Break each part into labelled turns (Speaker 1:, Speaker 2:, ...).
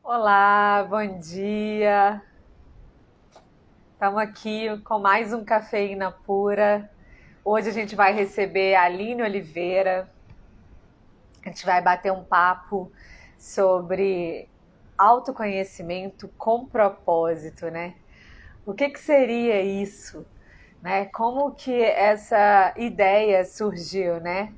Speaker 1: Olá, bom dia. Estamos aqui com mais um Cafeína Pura. Hoje a gente vai receber a Aline Oliveira. A gente vai bater um papo sobre autoconhecimento com propósito, né? O que seria isso, né? Como que essa ideia surgiu, né?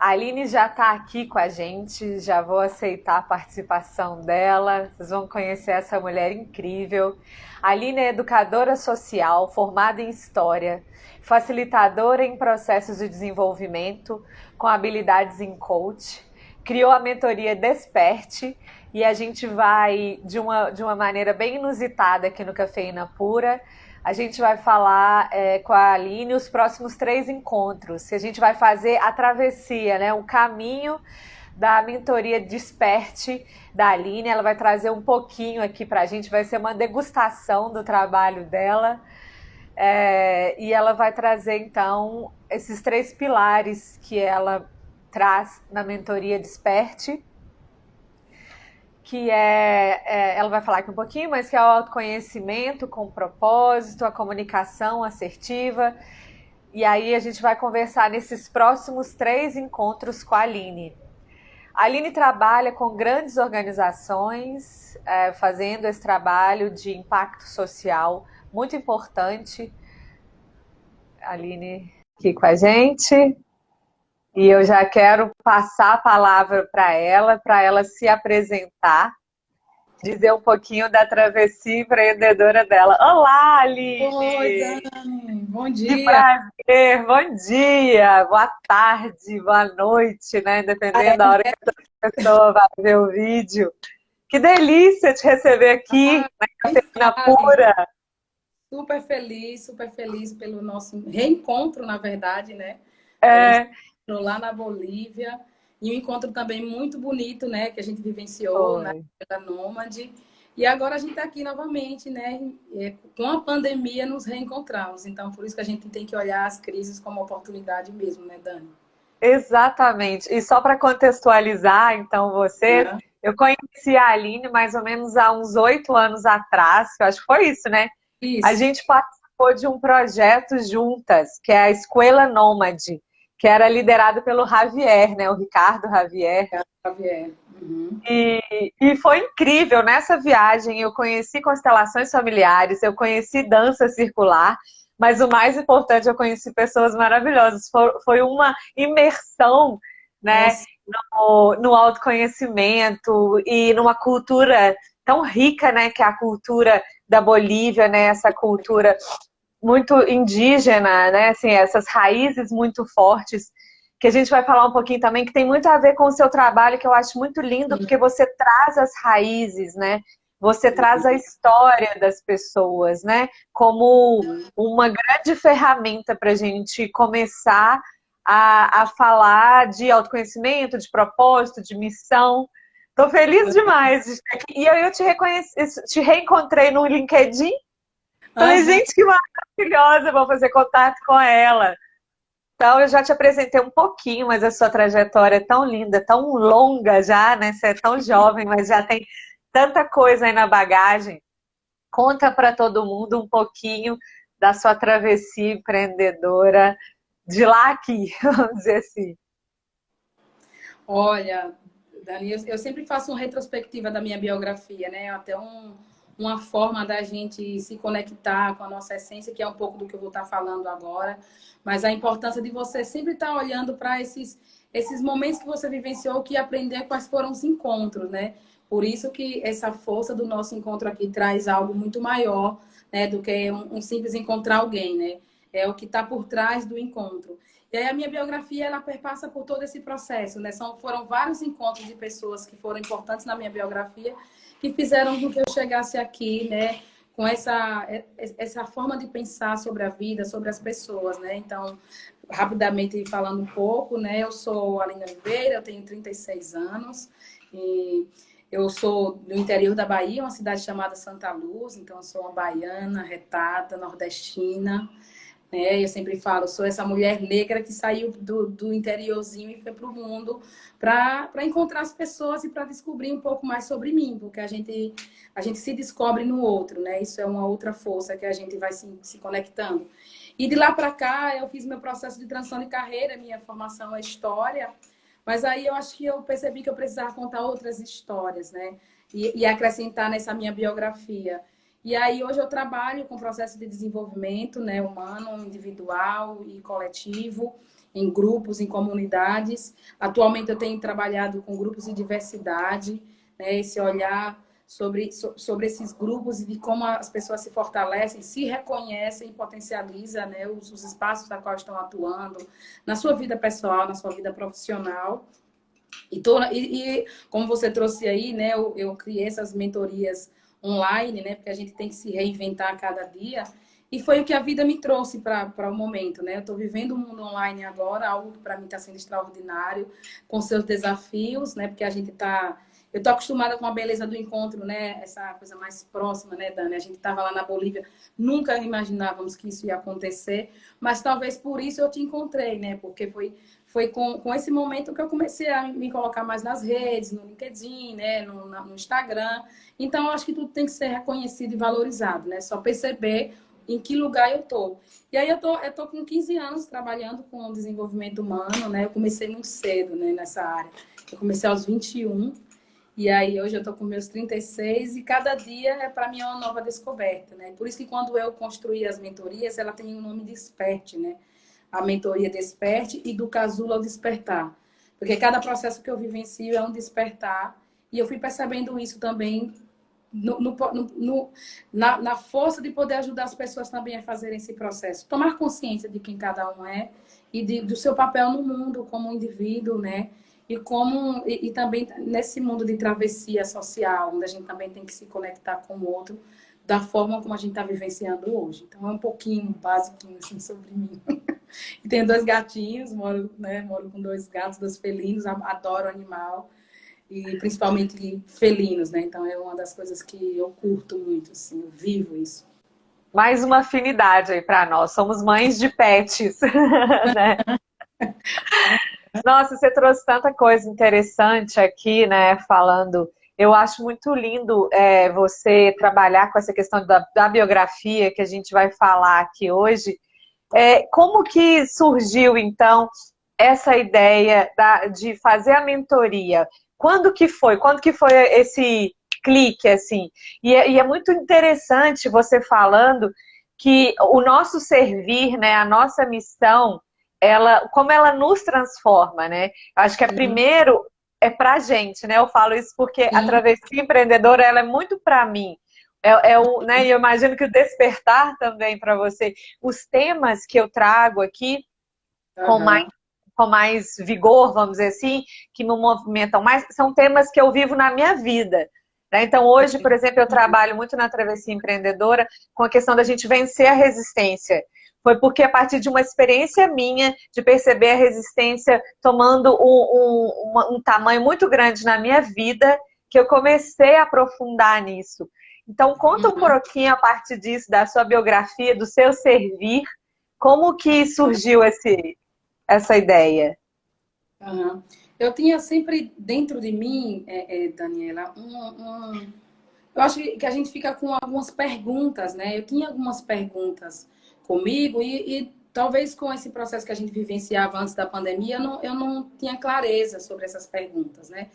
Speaker 1: A Aline já está aqui com a gente, já vou aceitar a participação dela. Vocês vão conhecer essa mulher incrível. A Aline é educadora social, formada em História, facilitadora em processos de desenvolvimento, com habilidades em coach. Criou a mentoria Desperte e a gente vai, de uma maneira bem inusitada aqui no Cafeína Pura, a gente vai falar com a Aline os próximos 3 encontros. A gente vai fazer a travessia, né? O caminho da mentoria Desperte da Aline. Ela vai trazer um pouquinho aqui para a gente. Vai ser uma degustação do trabalho dela. E ela vai trazer, então, esses 3 pilares que ela traz na mentoria Desperte, que ela vai falar aqui um pouquinho, mas que é o autoconhecimento com propósito, a comunicação assertiva. E aí a gente vai conversar nesses próximos 3 encontros com a Aline. A Aline trabalha com grandes organizações, fazendo esse trabalho de impacto social muito importante. A Aline aqui com a gente. E eu já quero passar a palavra para ela se apresentar, dizer um pouquinho da travessia empreendedora dela. Olá,
Speaker 2: Oi,
Speaker 1: Aline!
Speaker 2: Dani, bom
Speaker 1: Que
Speaker 2: dia.
Speaker 1: prazer! Bom dia, boa tarde, boa noite, né? Dependendo da hora que a pessoa vai ver o vídeo. Que delícia te receber aqui na
Speaker 2: Nem
Speaker 1: Cafeína
Speaker 2: fale,
Speaker 1: Pura.
Speaker 2: super feliz pelo nosso reencontro, na verdade, né? A gente se
Speaker 1: É,
Speaker 2: encontrou lá na Bolívia e um encontro também muito bonito, né? Que a gente vivenciou na
Speaker 1: foi.
Speaker 2: Ilha da Nômade. E agora a gente está aqui novamente, né? Com a pandemia nos reencontramos. Então, por isso que a gente tem que olhar as crises como oportunidade mesmo, né, Dani?
Speaker 1: Exatamente. E só para contextualizar, então, vocês,
Speaker 2: Né?
Speaker 1: eu conheci a Aline mais ou menos há uns 8 anos atrás, que eu acho que foi isso, né? A
Speaker 2: Isso,
Speaker 1: gente participou de um projeto juntas, que é a Escuela Nômade, que era liderado pelo Javier, né? O Ricardo Javier.
Speaker 2: Javier. Uhum.
Speaker 1: E foi incrível. Nessa viagem eu conheci constelações familiares, eu conheci dança circular, mas o mais importante, eu conheci pessoas maravilhosas. Foi uma imersão, né,
Speaker 2: Nossa,
Speaker 1: no autoconhecimento e numa cultura tão rica, né, que é a cultura da Bolívia, né, essa cultura muito indígena, né? Assim, essas raízes muito fortes, que a gente vai falar um pouquinho também, que tem muito a ver com o seu trabalho, que eu acho muito lindo, porque você traz as raízes, né? Você traz a história das pessoas, né? Como uma grande ferramenta para a gente começar a falar de autoconhecimento, de propósito, de missão. Estou feliz demais de estar aqui. E eu te reconheci, te reencontrei no LinkedIn. Falei,
Speaker 2: aham.
Speaker 1: gente, que maravilhosa, vou fazer contato com ela. Então, eu já te apresentei um pouquinho, mas a sua trajetória é tão linda, tão longa já, né? Você é tão jovem, mas já tem tanta coisa aí na bagagem. Conta para todo mundo um pouquinho da sua travessia empreendedora de lá a aqui, vamos dizer assim.
Speaker 2: Olha, Dani, eu sempre faço uma retrospectiva da minha biografia, né? Uma forma da gente se conectar com a nossa essência, que é um pouco do que eu vou estar falando agora, mas a importância de você sempre estar olhando para esses momentos que você vivenciou, que aprender quais foram os encontros, né? Por isso que essa força do nosso encontro aqui traz algo muito maior, né, do que um simples encontrar alguém, né? É o que está por trás do encontro. E aí a minha biografia, ela perpassa por todo esse processo, né? Foram vários encontros de pessoas que foram importantes na minha biografia, que fizeram com que eu chegasse aqui, né? Com essa forma de pensar sobre a vida, sobre as pessoas, né? Então, rapidamente falando um pouco, né? Eu sou Aline Oliveira, eu tenho 36 anos e eu sou do interior da Bahia, uma cidade chamada Santa Luz, então eu sou uma baiana, retada, nordestina. né? Eu sempre falo, sou essa mulher negra que saiu do interiorzinho e foi para o mundo para encontrar as pessoas e para descobrir um pouco mais sobre mim, porque a gente se descobre no outro, né? Isso é uma outra força que a gente vai se conectando. E de lá para cá, eu fiz meu processo de transição de carreira, minha formação é história, mas aí eu acho que eu percebi que eu precisava contar outras histórias, né? E acrescentar nessa minha biografia. E aí hoje eu trabalho com processo de desenvolvimento, né, humano, individual e coletivo, em grupos, em comunidades. Atualmente eu tenho trabalhado com grupos de diversidade, né, esse olhar sobre esses grupos e de como as pessoas se fortalecem, se reconhecem e potencializam, né, os espaços na qual estão atuando, na sua vida pessoal, na sua vida profissional. Como você trouxe aí, né, eu criei essas mentorias online, né, porque a gente tem que se reinventar a cada dia. E foi o que a vida me trouxe para o momento, né? Eu estou vivendo o mundo online agora, algo que para mim está sendo extraordinário, com seus desafios, né? Porque a gente está. Eu estou acostumada com a beleza do encontro, né? Essa coisa mais próxima, né, Dani? A gente estava lá na Bolívia, nunca imaginávamos que isso ia acontecer, mas talvez por isso eu te encontrei, né? Porque foi com esse momento que eu comecei a me colocar mais nas redes, no LinkedIn, né? No Instagram. Então, eu acho que tudo tem que ser reconhecido e valorizado, né? Só perceber em que lugar eu tô. E aí eu tô com 15 anos trabalhando com desenvolvimento humano, né? Eu comecei muito cedo, né, nessa área. Eu comecei aos 21 e aí hoje eu tô com meus 36 e cada dia é para mim uma nova descoberta, né? Por isso que quando eu construí as mentorias, ela tem o nome Desperte, né? A mentoria Desperte e do Casulo ao Despertar. Porque cada processo que eu vivencio é um despertar e eu fui percebendo isso também no, no, na força de poder ajudar as pessoas também a fazerem esse processo. Tomar consciência de quem cada um é e do seu papel no mundo como indivíduo, né? E também nesse mundo de travessia social, onde a gente também tem que se conectar com o outro da forma como a gente está vivenciando hoje. Então, é um pouquinho básico assim, sobre mim. E tenho 2 gatinhos, moro com 2 gatos, 2 felinos, adoro animal e principalmente felinos, né? Então é uma das coisas que eu curto muito, assim, eu vivo isso.
Speaker 1: Mais uma afinidade aí para nós. Somos mães de pets, né? Nossa, você trouxe tanta coisa interessante aqui, né? Falando. Eu acho muito lindo você trabalhar com essa questão da biografia que a gente vai falar aqui hoje. Como que surgiu, então, essa ideia de fazer a mentoria? Quando que foi? Quando que foi esse clique, assim? E é muito interessante você falando que o nosso servir, né, a nossa missão, como ela nos transforma, né? Acho que
Speaker 2: Sim,
Speaker 1: primeiro é pra gente, né? Eu falo isso porque a
Speaker 2: sim.
Speaker 1: travessia empreendedora, ela é muito para mim. Né, e eu imagino que o despertar também para você. Os temas que eu trago aqui com mais,
Speaker 2: Aham.
Speaker 1: com mais vigor, vamos dizer assim, que me movimentam mais, são temas que eu vivo na minha vida. Né? Então, hoje, por exemplo, eu trabalho muito na travessia empreendedora com a questão da gente vencer a resistência. Foi porque, a partir de uma experiência minha, de perceber a resistência tomando um tamanho muito grande na minha vida, que eu comecei a aprofundar nisso. Então, conta um
Speaker 2: Uhum.
Speaker 1: pouquinho a partir disso, da sua biografia, do seu servir, como que surgiu essa ideia?
Speaker 2: Aham. Eu tinha sempre dentro de mim, Daniela, eu acho que a gente fica com algumas perguntas, né? Eu tinha algumas perguntas comigo e talvez com esse processo que a gente vivenciava antes da pandemia, eu não tinha clareza sobre essas perguntas, né?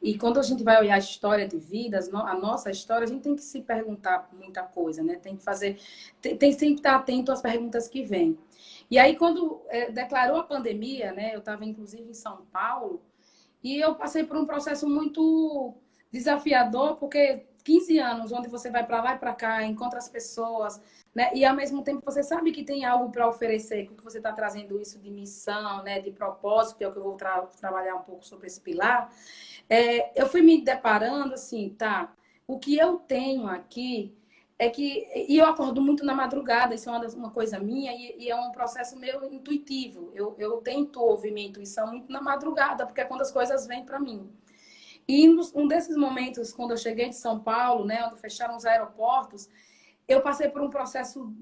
Speaker 2: E quando a gente vai olhar a história de vidas, a nossa história, a gente tem que se perguntar muita coisa, né? Tem que fazer, tem que sempre estar atento às perguntas que vêm. E aí, quando declarou a pandemia, né? Eu estava inclusive em São Paulo. E eu passei por um processo muito desafiador, porque 15 anos, onde você vai para lá e para cá, encontra as pessoas, né? E ao mesmo tempo você sabe que tem algo para oferecer, que você está trazendo isso de missão, né? De propósito, que é o que eu vou trabalhar um pouco sobre esse pilar. Eu fui me deparando assim, tá? O que eu tenho aqui é que. E eu acordo muito na madrugada, isso é uma coisa minha, e é um processo meio intuitivo. Eu tento ouvir minha intuição muito na madrugada, porque é quando as coisas vêm para mim. E um desses momentos, quando eu cheguei de São Paulo, né, onde fecharam os aeroportos, eu passei por um processo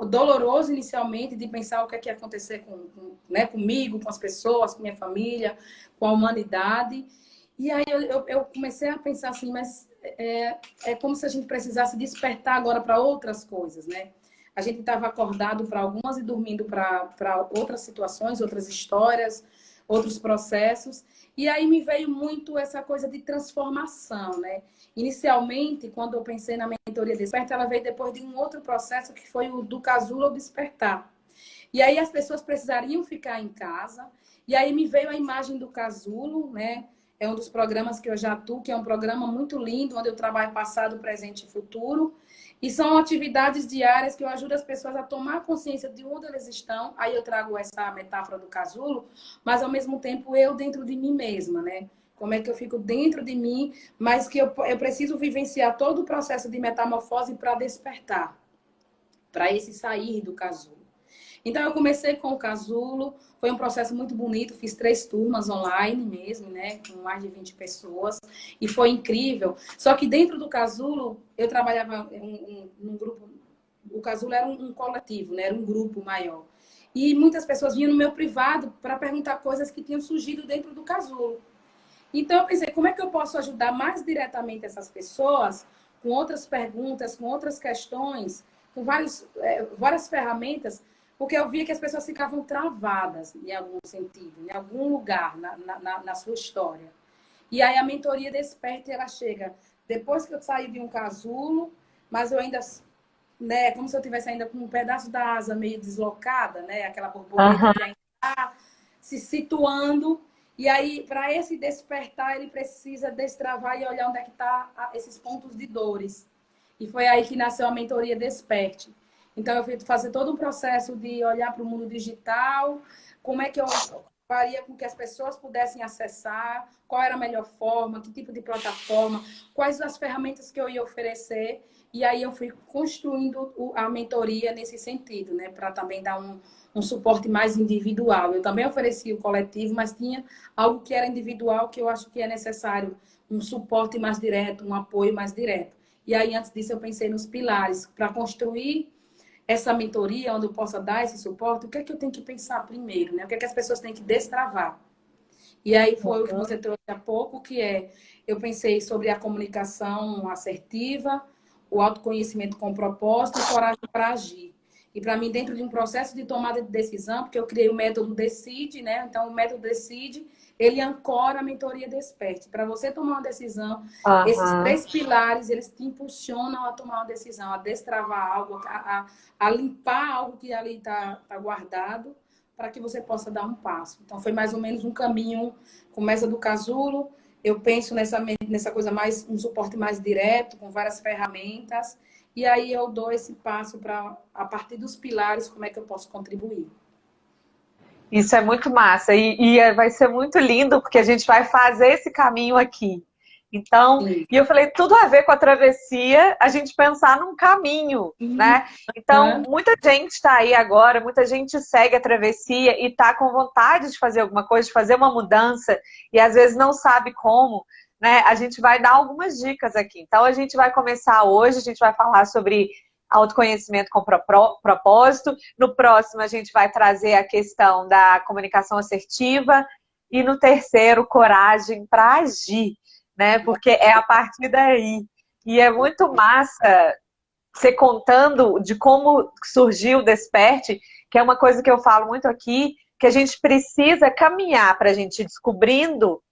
Speaker 2: doloroso inicialmente de pensar o que é que ia acontecer né, comigo, com as pessoas, com minha família, com a humanidade. E aí eu comecei a pensar assim, mas é como se a gente precisasse despertar agora para outras coisas, né? A gente estava acordado para algumas e dormindo para outras situações, outras histórias, outros processos. E aí me veio muito essa coisa de transformação, né? Inicialmente, quando eu pensei na mentoria Desperta, ela veio depois de um outro processo que foi o do Casulo ao Despertar. E aí as pessoas precisariam ficar em casa. E aí me veio a imagem do Casulo, né? É um dos programas que eu já atuo, que é um programa muito lindo, onde eu trabalho passado, presente e futuro. E são atividades diárias que eu ajudo as pessoas a tomar consciência de onde elas estão. Aí eu trago essa metáfora do casulo, mas ao mesmo tempo eu dentro de mim mesma, né? Como é que eu fico dentro de mim, mas que eu preciso vivenciar todo o processo de metamorfose para despertar, para esse sair do casulo. Então, eu comecei com o casulo, foi um processo muito bonito, fiz 3 turmas online mesmo, né, com mais de 20 pessoas, e foi incrível. Só que dentro do casulo, eu trabalhava num grupo, o casulo era um coletivo, né, era um grupo maior. E muitas pessoas vinham no meu privado para perguntar coisas que tinham surgido dentro do casulo. Então, eu pensei, como é que eu posso ajudar mais diretamente essas pessoas com outras perguntas, com outras questões, com várias ferramentas, porque eu via que as pessoas ficavam travadas em algum sentido, em algum lugar na sua história. E aí a mentoria Desperta, ela chega depois que eu saí de um casulo, mas eu ainda, né, como se eu tivesse ainda com um pedaço da asa meio deslocada, né, aquela borboleta que ainda está se situando. E aí, para esse despertar, ele precisa destravar e olhar onde é que tá esses pontos de dores. E foi aí que nasceu a mentoria Desperte. Então, eu fui fazer todo um processo de olhar para o mundo digital, como é que eu faria com que as pessoas pudessem acessar, qual era a melhor forma, que tipo de plataforma, quais as ferramentas que eu ia oferecer. E aí eu fui construindo a mentoria nesse sentido, né? Para também dar um suporte mais individual. Eu também oferecia o coletivo, mas tinha algo que era individual, que eu acho que é necessário um suporte mais direto, um apoio mais direto. E aí, antes disso, eu pensei nos pilares. Para construir essa mentoria, onde eu possa dar esse suporte, o que é que eu tenho que pensar primeiro, né? O que é que as pessoas têm que destravar? E aí foi o que você trouxe há pouco, que eu pensei sobre a comunicação assertiva, o autoconhecimento com propósito e coragem para agir. E para mim, dentro de um processo de tomada de decisão, porque eu criei o método Decide, né? Então, o método Decide, ele ancora a mentoria Desperte. Para você tomar uma decisão, esses 3 pilares, eles te impulsionam a tomar uma decisão, a destravar algo, a limpar algo que ali está guardado, para que você possa dar um passo. Então, foi mais ou menos um caminho, começa do casulo, eu penso nessa coisa mais, um suporte mais direto, com várias ferramentas, e aí eu dou esse passo para, a partir dos pilares, como é que eu posso contribuir.
Speaker 1: Isso é muito massa vai ser muito lindo porque a gente vai fazer esse caminho aqui. Então,
Speaker 2: Sim.
Speaker 1: e eu falei, tudo a ver com a travessia, a gente pensar num caminho, né? Então, muita gente está aí agora, muita gente segue a travessia e está com vontade de fazer alguma coisa, de fazer uma mudança, e às vezes não sabe como, né? A gente vai dar algumas dicas aqui. Então, a gente vai começar hoje, a gente vai falar sobre autoconhecimento com propósito. No próximo, a gente vai trazer a questão da comunicação assertiva. E no terceiro, coragem para agir, né? Porque é a partir daí. E é muito massa você contando de como surgiu o Desperte, que é uma coisa que eu falo muito aqui, que a gente precisa caminhar para a gente ir descobrindo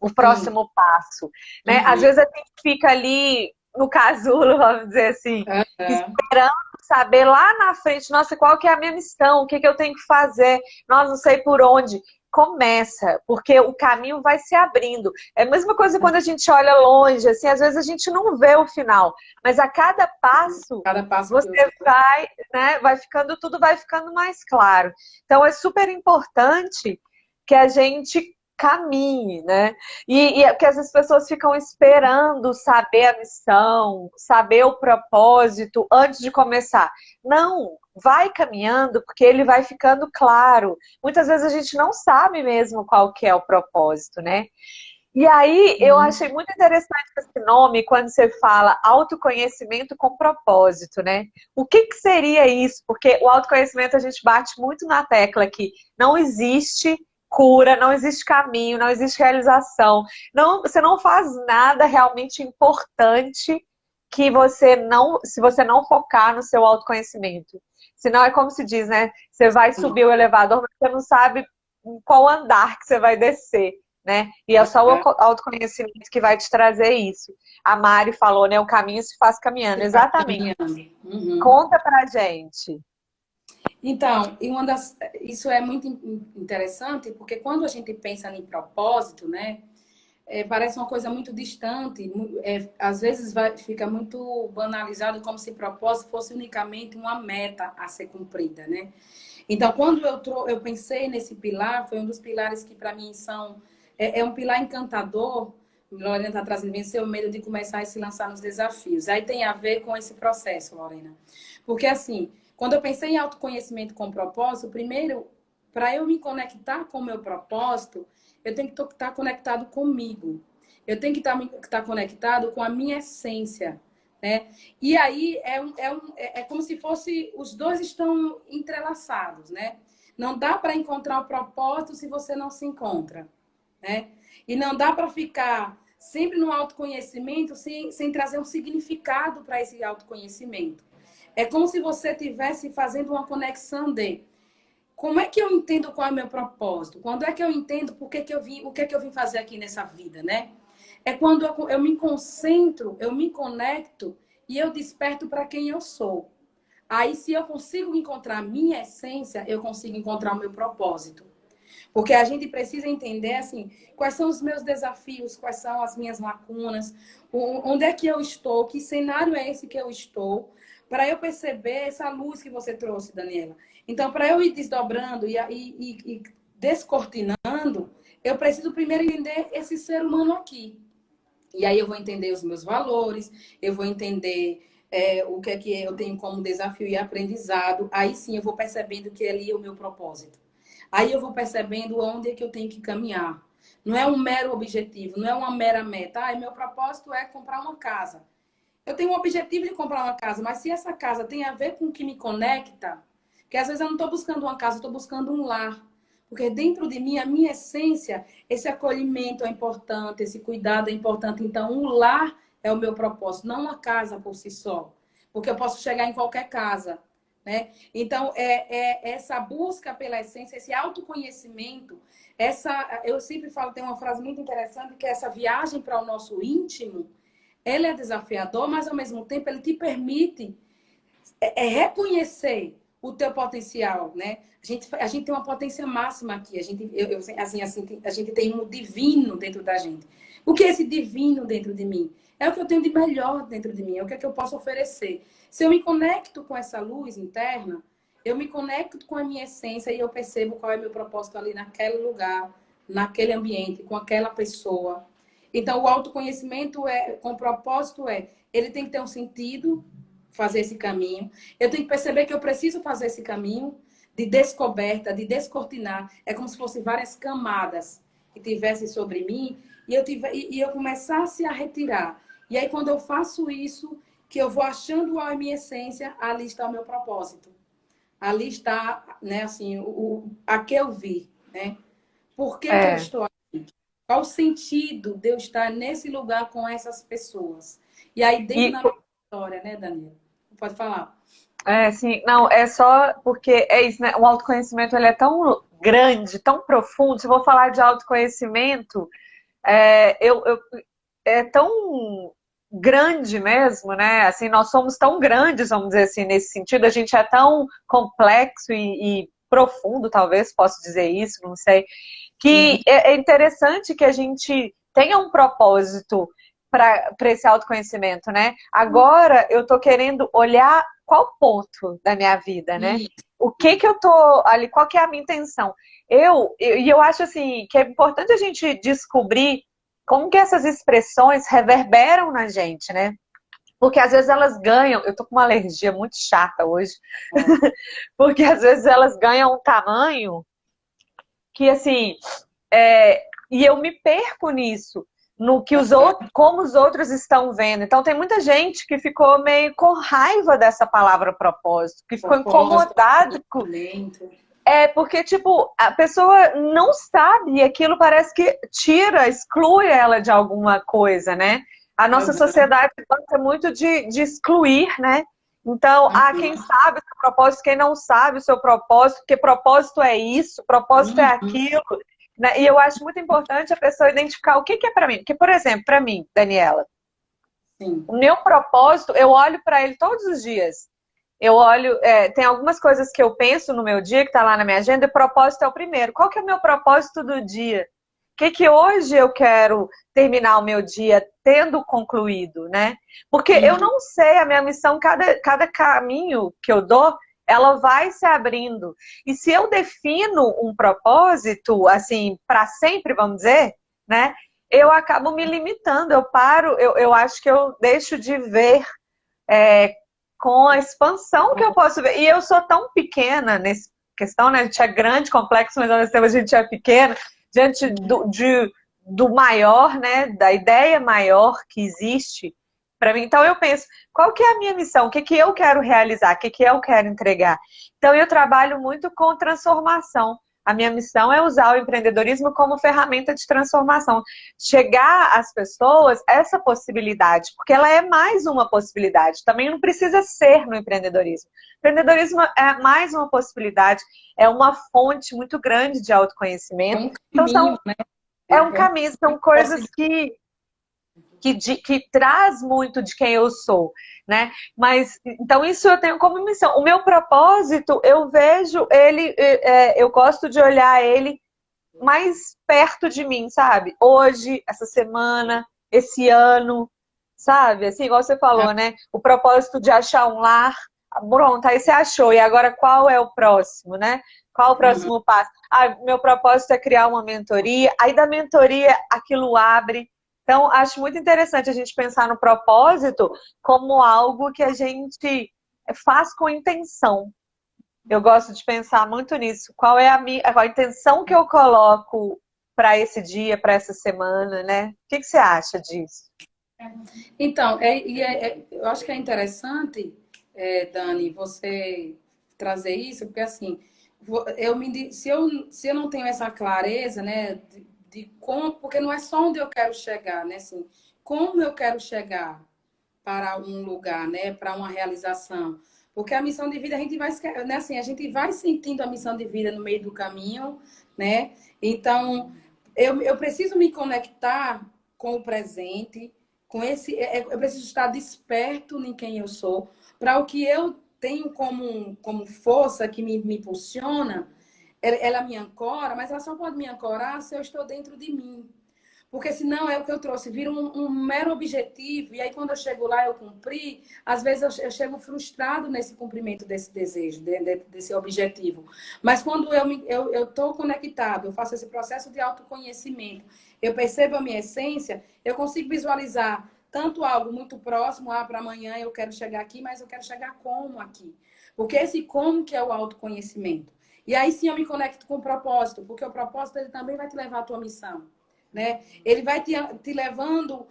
Speaker 1: o próximo passo, né? Às vezes a gente fica ali no casulo, vamos dizer assim, esperando saber lá na frente, nossa, qual que é a minha missão, o que eu tenho que fazer, nossa, não sei por onde. Começa, porque o caminho vai se abrindo. É a mesma coisa quando a gente olha longe, assim, às vezes a gente não vê o final, mas a cada passo você vai, né, tudo vai ficando mais claro. Então é super importante que a gente caminhe, né? E que as pessoas ficam esperando saber a missão, saber o propósito antes de começar. Não, vai caminhando porque ele vai ficando claro. Muitas vezes a gente não sabe mesmo qual que é o propósito, né? E aí, eu
Speaker 2: Sim.
Speaker 1: achei muito interessante esse nome quando você fala autoconhecimento com propósito, né? O que que seria isso? Porque o autoconhecimento a gente bate muito na tecla que não existe cura, não existe caminho, não existe realização. Não, você não faz nada realmente importante que você não, se você não focar no seu autoconhecimento. Senão é como se diz, né? Você vai subir o elevador, mas você não sabe em qual andar que você vai descer, né? E é só o autoconhecimento que vai te trazer isso. A Mari falou, né? O caminho se faz caminhando.
Speaker 2: Você vai
Speaker 1: Exatamente.
Speaker 2: caminhando. Uhum.
Speaker 1: Conta pra gente.
Speaker 2: Então, isso é muito interessante, porque quando a gente pensa em propósito, né, parece uma coisa muito distante, às vezes fica muito banalizado como se propósito fosse unicamente uma meta a ser cumprida, né? Então, quando eu pensei nesse pilar, foi um dos pilares que para mim é um pilar encantador. Lorena está trazendo vencer o medo de começar a se lançar nos desafios. Aí tem a ver com esse processo, Lorena. Porque assim, quando eu pensei em autoconhecimento com propósito, primeiro, para eu me conectar com o meu propósito, eu tenho que estar conectado comigo. Eu tenho que estar conectado com a minha essência, né? E aí é como se fosse os dois estão entrelaçados, né? Não dá para encontrar o propósito se você não se encontra, né? E não dá para ficar sempre no autoconhecimento sem trazer um significado para esse autoconhecimento. É como se você estivesse fazendo uma conexão de como é que eu entendo qual é o meu propósito? Quando é que eu entendo por que que eu vim, o que é que eu vim fazer aqui nessa vida, né? É quando eu me concentro, eu me conecto e eu desperto para quem eu sou. Aí, se eu consigo encontrar a minha essência, eu consigo encontrar o meu propósito. Porque a gente precisa entender, assim, quais são os meus desafios, quais são as minhas lacunas, onde é que eu estou, que cenário é esse que eu estou, para eu perceber essa luz que você trouxe, Daniela. Então, para eu ir desdobrando e descortinando, eu preciso primeiro entender esse ser humano aqui. E aí eu vou entender os meus valores, eu vou entender o que é que eu tenho como desafio e aprendizado. Aí sim eu vou percebendo que ali é o meu propósito. Aí eu vou percebendo onde é que eu tenho que caminhar. Não é um mero objetivo, não é uma mera meta. Ah, meu propósito é comprar uma casa. Eu tenho um objetivo de comprar uma casa, mas se essa casa tem a ver com o que me conecta, que às vezes eu não estou buscando uma casa, eu estou buscando um lar. Porque dentro de mim, a minha essência, esse acolhimento é importante, esse cuidado é importante. Então, um lar é o meu propósito, não uma casa por si só. Porque eu posso chegar em qualquer casa, né? Então, é essa busca pela essência, esse autoconhecimento, eu sempre falo, tem uma frase muito interessante, que é essa viagem para o nosso íntimo, ele é desafiador, mas ao mesmo tempo ele te permite reconhecer o teu potencial, né? A gente tem uma potência máxima aqui. A gente tem um divino dentro da gente. O que é esse divino dentro de mim? É o que eu tenho de melhor dentro de mim, é o que é que eu posso oferecer. Se eu me conecto com essa luz interna, eu me conecto com a minha essência e eu percebo qual é o meu propósito ali naquele lugar, naquele ambiente, com aquela pessoa. Então, o autoconhecimento com propósito ele tem que ter um sentido, fazer esse caminho. Eu tenho que perceber que eu preciso fazer esse caminho de descoberta, de descortinar. É como se fossem várias camadas que tivessem sobre mim e eu começasse a retirar. E aí, quando eu faço isso, que eu vou achando a minha essência, ali está o meu propósito. Ali está, né, assim, a que eu vi, né? Por que que eu
Speaker 1: É.
Speaker 2: estou aqui? Qual o sentido de eu estar nesse lugar com essas pessoas? E aí, dentro
Speaker 1: E
Speaker 2: da minha história, né, Daniela? Pode falar.
Speaker 1: sim, não, é só porque é isso, né? O autoconhecimento ele é tão grande, tão profundo. Se eu vou falar de autoconhecimento, é tão grande mesmo, né? Assim, nós somos tão grandes, vamos dizer assim, nesse sentido. A gente é tão complexo e profundo, talvez posso dizer isso, não sei.
Speaker 2: Sim.
Speaker 1: Que é interessante que a gente tenha um propósito para esse autoconhecimento, né? Agora eu tô querendo olhar qual ponto da minha vida, né?
Speaker 2: Isso.
Speaker 1: O que que eu tô ali, qual que é a minha intenção? E eu acho assim que é importante a gente descobrir como que essas expressões reverberam na gente, né? Porque às vezes elas ganham, eu tô com uma alergia muito chata hoje, porque às vezes elas ganham um tamanho que assim, e eu me perco nisso, no que os outros, como os outros estão vendo. Então tem muita gente que ficou meio com raiva dessa palavra propósito, que ficou
Speaker 2: Propósito,
Speaker 1: incomodado com,
Speaker 2: talento.
Speaker 1: porque, tipo, a pessoa não sabe e aquilo parece que tira, exclui ela de alguma coisa, né? A nossa
Speaker 2: Aham,
Speaker 1: sociedade gosta muito de excluir, né? Então, quem
Speaker 2: aham.
Speaker 1: sabe o seu propósito, quem não sabe o seu propósito, porque propósito é isso, propósito é
Speaker 2: Uhum,
Speaker 1: aquilo, né? E eu acho muito importante a pessoa identificar o que que é para mim. Porque, por exemplo, para mim, Daniela,
Speaker 2: sim.
Speaker 1: o meu propósito, eu olho para ele todos os dias. Eu olho, tem algumas coisas que eu penso no meu dia, que está lá na minha agenda, e propósito é o primeiro. Qual que é o meu propósito do dia? O que que hoje eu quero terminar o meu dia tendo concluído, né? Porque eu
Speaker 2: Uhum.
Speaker 1: não sei, a minha missão, cada caminho que eu dou, ela vai se abrindo. E se eu defino um propósito, assim, para sempre, vamos dizer, né? Eu acabo me limitando, eu paro, eu acho que eu deixo de ver é, com a expansão que eu posso ver. E eu sou tão pequena nessa questão, né? A gente é grande, complexo, mas ao mesmo tempo a gente é pequena, diante do maior, né? Da ideia maior que existe para mim. Então eu penso, qual que é a minha missão? O que que eu quero realizar? O que que eu quero entregar? Então eu trabalho muito com transformação. A minha missão é usar o empreendedorismo como ferramenta de transformação. Chegar às pessoas essa possibilidade, porque ela é mais uma possibilidade. Também não precisa ser no empreendedorismo. O empreendedorismo é mais uma possibilidade, é uma fonte muito grande de
Speaker 2: É
Speaker 1: autoconhecimento.
Speaker 2: um
Speaker 1: Então,
Speaker 2: caminho, né?
Speaker 1: é um
Speaker 2: É uma
Speaker 1: caminho, são coisas
Speaker 2: possibilidade.
Speaker 1: que traz muito de quem eu sou, né? Mas então isso eu tenho como missão. O meu propósito, eu vejo ele, eu gosto de olhar ele mais perto de mim, sabe? Hoje, essa semana, esse ano, sabe? Assim, igual você falou, né? O propósito de achar um lar. Pronto, aí você achou. E agora qual é o próximo, né? Qual o
Speaker 2: Uhum.
Speaker 1: próximo passo? Meu propósito é criar uma mentoria. Aí da mentoria aquilo abre. Então, acho muito interessante a gente pensar no propósito como algo que a gente faz com intenção. Eu gosto de pensar muito nisso. Qual é a intenção que eu coloco para esse dia, para essa semana, né? O que que você acha disso?
Speaker 2: Então, eu acho que é interessante, Dani, você trazer isso, porque assim, se eu não tenho essa clareza, né, de como, porque não é só onde eu quero chegar, né, assim, como eu quero chegar para um lugar, né, para uma realização. Porque a missão de vida a gente vai, né, assim, a gente vai sentindo a missão de vida no meio do caminho, né? Então, eu preciso me conectar com o presente, com esse, eu preciso estar desperto em quem eu sou, para o que eu tenho como força que me impulsiona, ela me ancora, mas ela só pode me ancorar se eu estou dentro de mim. Porque senão é o que eu trouxe, vira um mero objetivo, e aí quando eu chego lá eu cumpri, às vezes eu chego frustrado nesse cumprimento desse desejo, desse objetivo. Mas quando eu estou conectado, eu faço esse processo de autoconhecimento, eu percebo a minha essência, eu consigo visualizar tanto algo muito próximo, para amanhã eu quero chegar aqui, mas eu quero chegar como aqui. Porque esse como que é o autoconhecimento. E aí sim eu me conecto com o propósito, porque o propósito ele também vai te levar à tua missão, né? Ele vai te levando,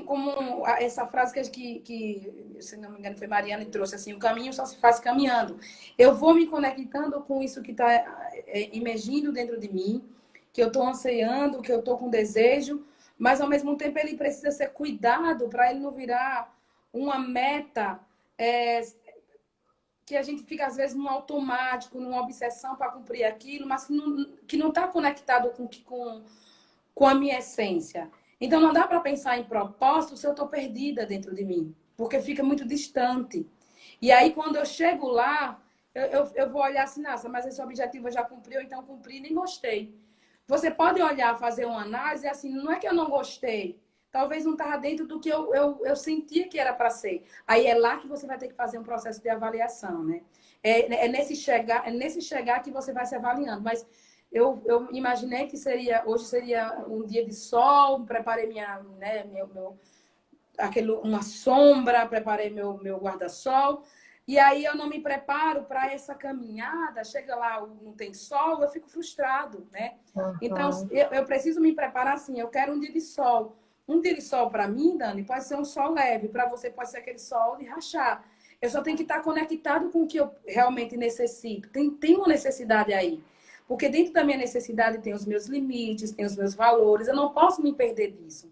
Speaker 2: como essa frase se não me engano, foi Mariana que trouxe assim, o caminho só se faz caminhando. Eu vou me conectando com isso que está emergindo dentro de mim, que eu estou ansiando, que eu estou com desejo, mas ao mesmo tempo ele precisa ser cuidado para ele não virar uma meta é, que a gente fica às vezes num automático, numa obsessão para cumprir aquilo, mas que não está conectado com a minha essência. Então não dá para pensar em propósito se eu estou perdida dentro de mim, porque fica muito distante. E aí quando eu chego lá, eu vou olhar assim, nossa, mas esse objetivo eu já cumpri, ou então cumpri e nem gostei. Você pode olhar, fazer uma análise, assim, não é que eu não gostei, talvez não estava dentro do que eu sentia que era para ser. Aí é lá que você vai ter que fazer um processo de avaliação, né? É nesse chegar que você vai se avaliando. Mas eu imaginei que hoje seria um dia de sol, preparei uma sombra, preparei meu guarda-sol. E aí eu não me preparo para essa caminhada, chega lá, não tem sol, eu fico frustrado, né? Então,
Speaker 1: Uhum.
Speaker 2: eu preciso me preparar assim, eu quero um dia de sol. Um dia de sol para mim, Dani, pode ser um sol leve, para você pode ser aquele sol de rachar. Eu só tenho que estar conectado com o que eu realmente necessito. Tem uma necessidade aí. Porque dentro da minha necessidade tem os meus limites, tem os meus valores. Eu não posso me perder disso.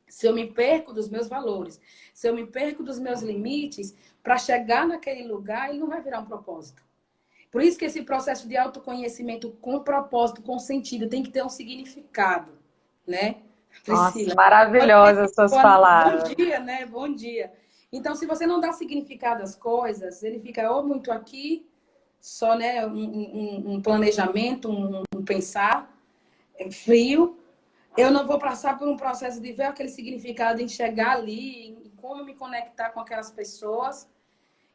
Speaker 2: Se eu me perco dos meus valores, se eu me perco dos meus limites, para chegar naquele lugar, ele não vai virar um propósito. Por isso que esse processo de autoconhecimento com propósito, com sentido, tem que ter um significado, né?
Speaker 1: Nossa,
Speaker 2: Priscila.
Speaker 1: maravilhosas suas
Speaker 2: Bom
Speaker 1: palavras.
Speaker 2: dia, né? Bom dia. Então, se você não dá significado às coisas, ele fica ou muito aqui, só né, um planejamento, um pensar frio. Eu não vou passar por um processo de ver aquele significado, enxergar ali, em como me conectar com aquelas pessoas.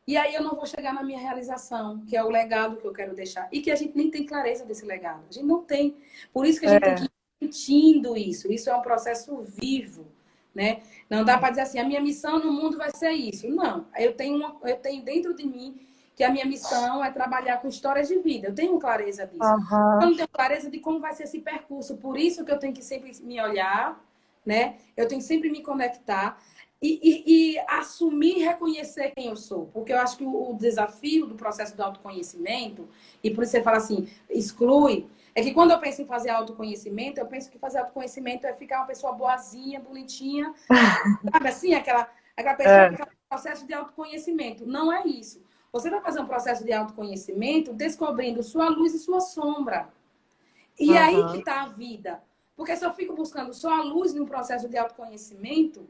Speaker 2: E aí eu não vou chegar na minha realização, que é o legado que eu quero deixar. E que a gente nem tem clareza desse legado. A gente não tem. Por isso que a gente tem que
Speaker 1: É,
Speaker 2: ir sentindo isso. Isso é um processo vivo, né? Não dá para dizer assim, a minha missão no mundo vai ser isso. Não. Eu tenho dentro de mim que a minha missão é trabalhar com histórias de vida. Eu tenho clareza disso. Eu
Speaker 1: aham,
Speaker 2: não tenho clareza de como vai ser esse percurso. Por isso que eu tenho que sempre me olhar, né? Eu tenho que sempre me conectar. E assumir e reconhecer quem eu sou. Porque eu acho que o desafio do processo do autoconhecimento, e por isso você fala assim, exclui, é que quando eu penso em fazer autoconhecimento, eu penso que fazer autoconhecimento é ficar uma pessoa boazinha, bonitinha, sabe assim, aquela pessoa que
Speaker 1: é,
Speaker 2: faz um processo de autoconhecimento. Não é isso. Você vai fazer um processo de autoconhecimento descobrindo sua luz e sua sombra. E aí que
Speaker 1: aham.
Speaker 2: está a vida. Porque se eu fico buscando só a luz num processo de autoconhecimento,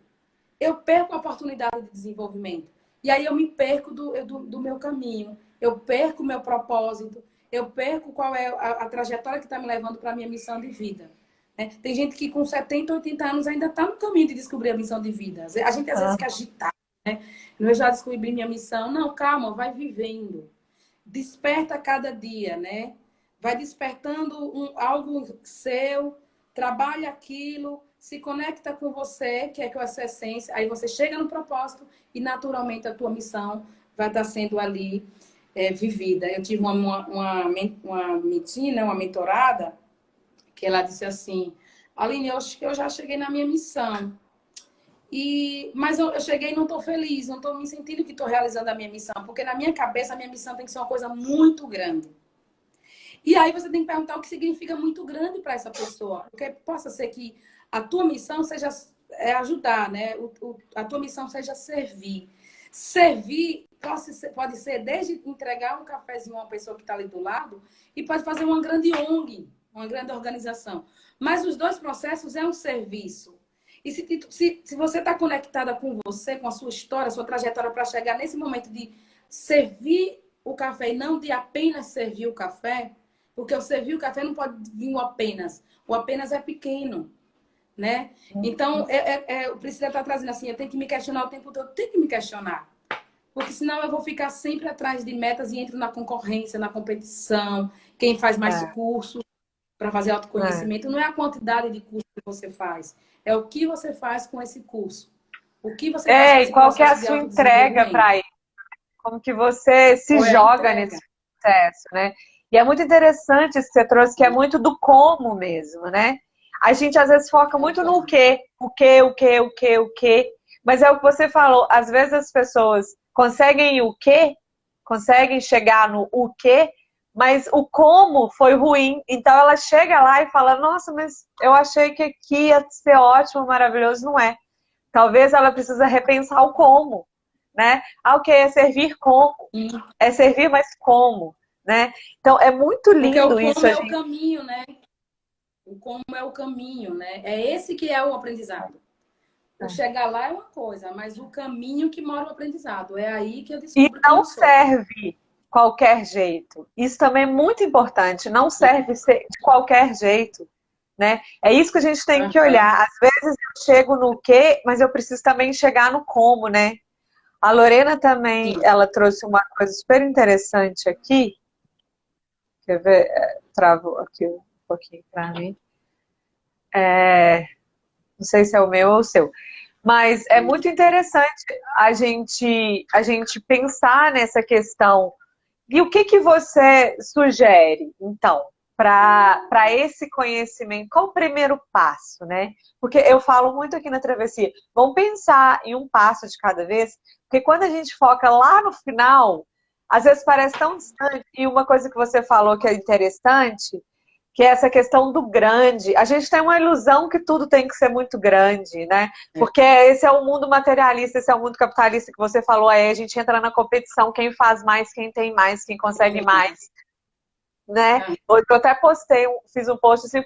Speaker 2: eu perco a oportunidade de desenvolvimento. E aí eu me perco do meu caminho, eu perco o meu propósito, eu perco qual é a trajetória que está me levando para a minha missão de vida. Né? Tem gente que com 70, 80 anos ainda está no caminho de descobrir a missão de vida. A gente às vezes quer agitar, né? Eu já descobri minha missão. Não, calma, vai vivendo. Desperta cada dia, né? Vai despertando algo seu, trabalha aquilo, se conecta com você, que é com essa essência, aí você chega no propósito e naturalmente a tua missão vai estar sendo ali vivida. Eu tive uma mentina, uma mentorada, que ela disse assim, Aline, eu acho que eu já cheguei na minha missão. Mas eu cheguei e não estou feliz, não estou me sentindo que estou realizando a minha missão, porque na minha cabeça a minha missão tem que ser uma coisa muito grande. E aí você tem que perguntar o que significa muito grande para essa pessoa. Porque possa ser que a tua missão seja ajudar, né? A tua missão seja servir. Servir pode ser desde entregar um cafezinho a uma pessoa que está ali do lado e pode fazer uma grande ONG, uma grande organização. Mas os dois processos é um serviço. E se você está conectada com você, com a sua história, a sua trajetória para chegar nesse momento de servir o café e não de apenas servir o café, porque o servir o café não pode vir o apenas. O apenas é pequeno, né? Então, o Priscila está trazendo assim, eu tenho que me questionar o tempo todo. Eu tenho que me questionar. Porque senão eu vou ficar sempre atrás de metas e entro na concorrência, na competição. Quem faz mais
Speaker 1: É,
Speaker 2: curso para fazer
Speaker 1: é.
Speaker 2: autoconhecimento não é a quantidade de curso que você faz. É o que você faz com esse curso. O que você faz com
Speaker 1: É, e
Speaker 2: esse
Speaker 1: qual que é a
Speaker 2: processo de
Speaker 1: sua entrega
Speaker 2: autodesenvolvimento.
Speaker 1: para isso? Como que você se
Speaker 2: Qual é a
Speaker 1: joga nesse
Speaker 2: entrega?
Speaker 1: processo, né? E é muito interessante isso que você trouxe, que é muito do como mesmo, né? A gente às vezes foca
Speaker 2: É o
Speaker 1: muito no
Speaker 2: como.
Speaker 1: quê, o quê, o quê, o quê, o quê. Mas é o que você falou, às vezes as pessoas conseguem o quê, conseguem chegar no o quê, mas o como foi ruim. Então ela chega lá e fala, nossa, mas eu achei que aqui ia ser ótimo, maravilhoso, não é. Talvez ela precisa repensar o como, né? Ah, o que é servir como? É servir, mas como, né? Então é muito
Speaker 2: Porque o
Speaker 1: lindo isso,
Speaker 2: como
Speaker 1: a
Speaker 2: é o
Speaker 1: gente.
Speaker 2: caminho, né? O como é o caminho, né? É esse que é o aprendizado. O chegar lá é uma coisa, mas o caminho que mora o aprendizado. É aí que eu
Speaker 1: E
Speaker 2: descubro quem
Speaker 1: não
Speaker 2: eu sou.
Speaker 1: serve qualquer jeito. Isso também é muito importante. Não serve de qualquer jeito, né? É isso que a gente tem que
Speaker 2: Aham.
Speaker 1: olhar. Às vezes eu chego no quê, mas eu preciso também chegar no como, né? A Lorena também,
Speaker 2: Sim.
Speaker 1: ela trouxe uma coisa super interessante aqui. Quer ver? Travo aqui um pouquinho para mim. Não sei se é o meu ou o seu. Mas é muito interessante a gente pensar nessa questão. E o que que você sugere, então, para esse conhecimento? Qual o primeiro passo, né? Porque eu falo muito aqui na travessia, vamos pensar em um passo de cada vez, porque quando a gente foca lá no final, às vezes parece tão distante. E uma coisa que você falou que é interessante, que é essa questão do grande. A gente tem uma ilusão que tudo tem que ser muito grande, né? Porque esse é o mundo materialista, esse é o mundo capitalista que você falou, aí a gente entra na competição, quem faz mais, quem tem mais, quem consegue mais, né? Hoje eu até postei, fiz um post assim,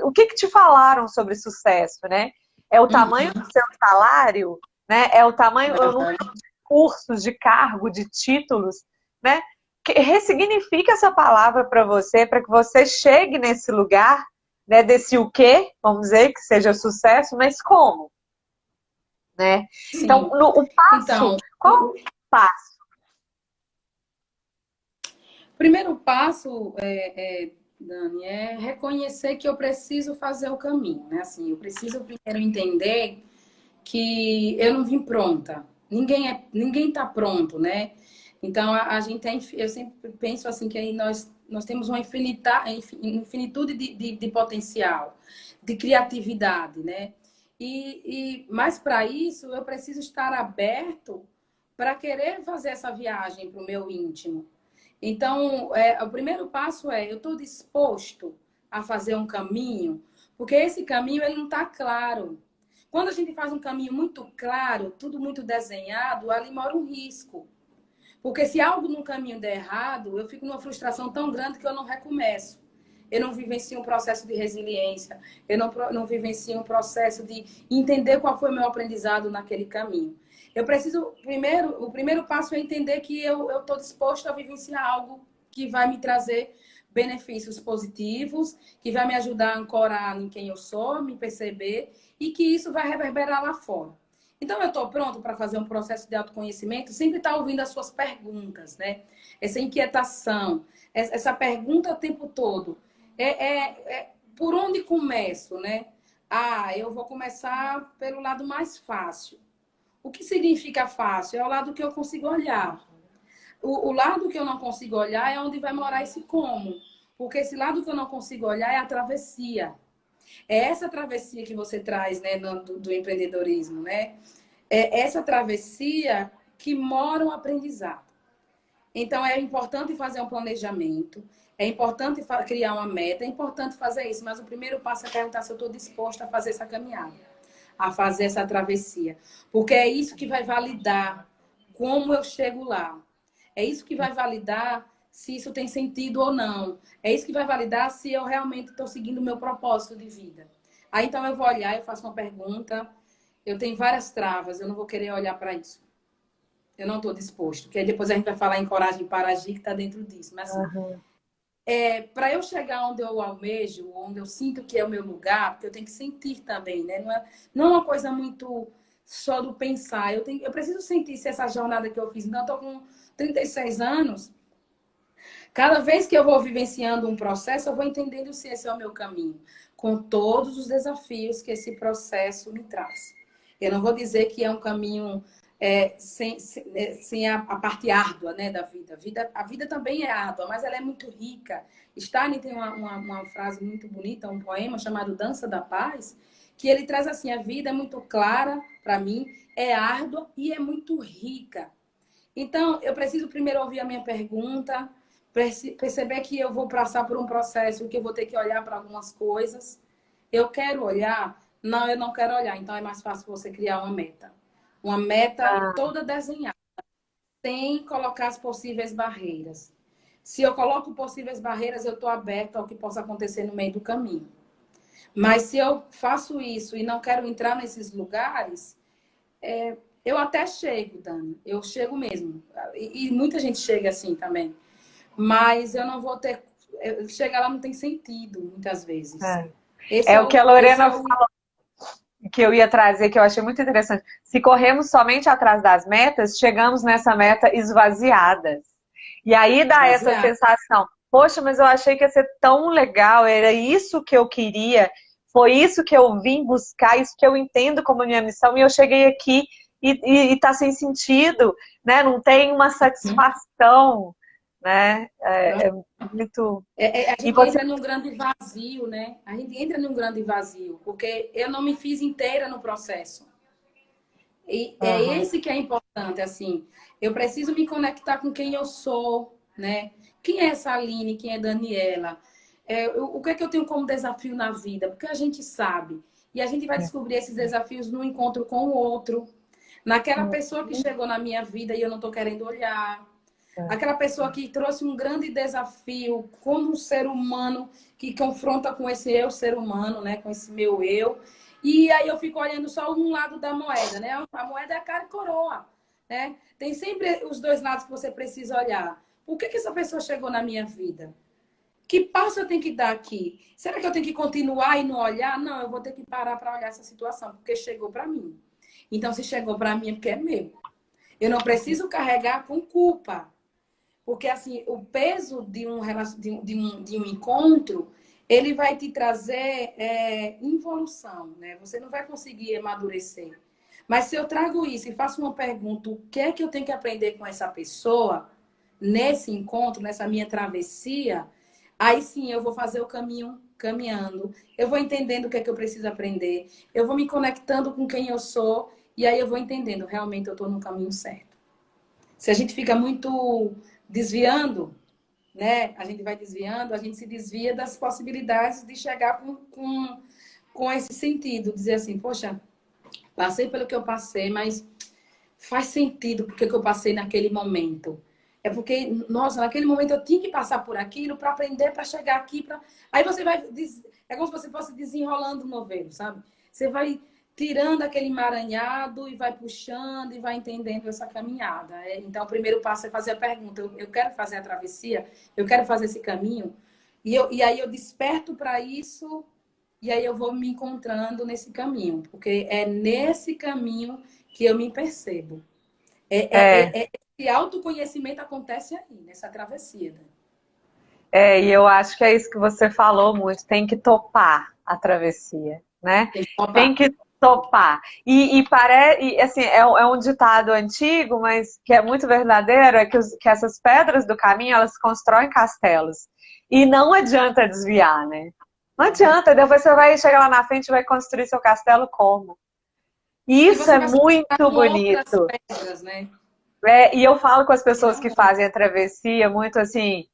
Speaker 1: o que que te falaram sobre sucesso, né? É o tamanho do seu salário, né? É o tamanho, o número de cursos, de cargo, de títulos, né? Ressignifica essa palavra para você que você chegue nesse lugar, né? Desse o quê, vamos dizer, que seja sucesso, mas como, né? Então,
Speaker 2: Sim.
Speaker 1: o passo,
Speaker 2: Então,
Speaker 1: qual o passo?
Speaker 2: o primeiro passo, Dani, é reconhecer que eu preciso fazer o caminho, né? Assim, eu preciso primeiro entender que eu não vim pronta. Ninguém tá pronto, né? Então a gente tem, eu sempre penso assim que aí nós temos uma infinitude de potencial, de criatividade, né? Mas para isso eu preciso estar aberto para querer fazer essa viagem para o meu íntimo. Então, o primeiro passo é eu estou disposto a fazer um caminho, porque esse caminho ele não está claro. Quando a gente faz um caminho muito claro, tudo muito desenhado, ali mora um risco. Porque se algo no caminho der errado, eu fico numa frustração tão grande que eu não recomeço. Eu não vivencio um processo de resiliência, eu não vivencio um processo de entender qual foi o meu aprendizado naquele caminho. Eu preciso, o primeiro passo é entender que eu estou disposto a vivenciar algo que vai me trazer benefícios positivos, que vai me ajudar a ancorar em quem eu sou, me perceber e que isso vai reverberar lá fora. Então, eu estou pronto para fazer um processo de autoconhecimento, sempre estar ouvindo as suas perguntas, né? Essa inquietação, essa pergunta o tempo todo. Por onde começo, né? Ah, eu vou começar pelo lado mais fácil. O que significa fácil? É o lado que eu consigo olhar. O lado que eu não consigo olhar é onde vai morar esse como. Porque esse lado que eu não consigo olhar é a travessia. É essa travessia que você traz, né, do empreendedorismo, né? É essa travessia que mora um aprendizado. Então, é importante fazer um planejamento, é importante criar uma meta, é importante fazer isso, mas o primeiro passo é perguntar se eu estou disposta a fazer essa caminhada, a fazer essa travessia. Porque é isso que vai validar como eu chego lá. É isso que vai validar se isso tem sentido ou não. É isso que vai validar se eu realmente estou seguindo o meu propósito de vida. Aí, então, eu vou olhar, eu faço uma pergunta. Eu tenho várias travas, eu não vou querer olhar para isso. Eu não estou disposto. Porque aí depois a gente vai falar em coragem para agir, que está dentro disso. Mas, assim, para eu chegar onde eu almejo, onde eu sinto que é o meu lugar, porque eu tenho que sentir também, né? Não é uma coisa muito só do pensar. Eu preciso sentir se essa jornada que eu fiz. Então, eu estou com 36 anos. Cada vez que eu vou vivenciando um processo, eu vou entendendo se esse é o meu caminho, com todos os desafios que esse processo me traz. Eu não vou dizer que é um caminho sem a parte árdua, né, da vida. A vida também é árdua, mas ela é muito rica. Stalin tem uma frase muito bonita, um poema chamado Dança da Paz, que ele traz assim, a vida é muito clara para mim, é árdua e é muito rica. Então, eu preciso primeiro ouvir a minha pergunta, perceber que eu vou passar por um processo que eu vou ter que olhar para algumas coisas. Eu quero olhar? Não, eu não quero olhar. Então, é mais fácil você criar uma meta. Uma meta toda desenhada, sem colocar as possíveis barreiras. Se eu coloco possíveis barreiras, eu estou aberto ao que possa acontecer no meio do caminho. Mas se eu faço isso e não quero entrar nesses lugares, eu até chego, Dani. Eu chego mesmo. E muita gente chega assim também. Mas eu não vou ter... Chegar lá não tem sentido, muitas vezes.
Speaker 1: É o que a Lorena falou, que eu ia trazer, que eu achei muito interessante. Se corremos somente atrás das metas, chegamos nessa meta esvaziadas. E aí dá essa sensação, poxa, mas eu achei que ia ser tão legal, era isso que eu queria. foi isso que eu vim buscar, isso que eu entendo como minha missão, e eu cheguei aqui e tá sem sentido, né? Não tem uma satisfação, né? É muito...
Speaker 2: A
Speaker 1: E
Speaker 2: gente
Speaker 1: você...
Speaker 2: entra num grande vazio, né? A gente entra num grande vazio, porque eu não me fiz inteira no processo. E é
Speaker 1: Uhum.
Speaker 2: esse que é importante, assim. Eu preciso me conectar com quem eu sou, né? Quem é essa Aline? Quem é Daniela? O que é que eu tenho como desafio na vida? Porque a gente sabe. E a gente vai descobrir esses desafios no encontro com o outro. Naquela pessoa que chegou na minha vida e eu não estou querendo olhar. Aquela pessoa que trouxe um grande desafio como um ser humano que confronta com esse eu, ser humano, né? Com esse meu eu. E aí eu fico olhando só um lado da moeda, né? A moeda é a cara e coroa, né? Tem sempre os dois lados que você precisa olhar. Por que essa pessoa chegou na minha vida? Que passo eu tenho que dar aqui? Será que eu tenho que continuar e não olhar? Não, eu vou ter que parar para olhar essa situação, porque chegou para mim. Então, se chegou para mim é porque é meu. Eu não preciso carregar com culpa. Porque, assim, o peso de um encontro, ele vai te trazer involução, né? Você não vai conseguir amadurecer. Mas se eu trago isso e faço uma pergunta, o que é que eu tenho que aprender com essa pessoa, nesse encontro, nessa minha travessia, aí sim eu vou fazer o caminho caminhando. Eu vou entendendo o que é que eu preciso aprender. Eu vou me conectando com quem eu sou. E aí eu vou entendendo, realmente eu estou no caminho certo. Se a gente fica muito desviando, né? A gente vai desviando, a gente se desvia das possibilidades de chegar com esse sentido. Dizer assim, poxa, passei pelo que eu passei, mas faz sentido porque que eu passei naquele momento. É porque, nossa, naquele momento eu tinha que passar por aquilo para aprender, para chegar aqui. Aí você vai... É como se você fosse desenrolando o novelo, sabe? Você vai tirando aquele emaranhado e vai puxando e vai entendendo essa caminhada. Então, o primeiro passo é fazer a pergunta. Eu quero fazer a travessia? Eu quero fazer esse caminho? E aí eu desperto para isso e aí eu vou me encontrando nesse caminho. Porque é nesse caminho que eu me percebo.
Speaker 1: É,
Speaker 2: Esse autoconhecimento acontece aí, nessa travessia. Né?
Speaker 1: e eu acho que é isso que você falou muito, tem que topar a travessia, né?
Speaker 2: Tem que topar.
Speaker 1: Tem que topar. E assim, é um ditado antigo, mas que é muito verdadeiro, é que essas pedras do caminho, elas constroem castelos. E não adianta desviar, né? Não adianta, depois você vai chegar lá na frente e vai construir seu castelo como? E
Speaker 2: E
Speaker 1: isso
Speaker 2: você
Speaker 1: é
Speaker 2: vai se conectar
Speaker 1: muito
Speaker 2: com outras
Speaker 1: bonito.
Speaker 2: pedras, né?
Speaker 1: E eu falo com as pessoas que fazem a travessia muito assim,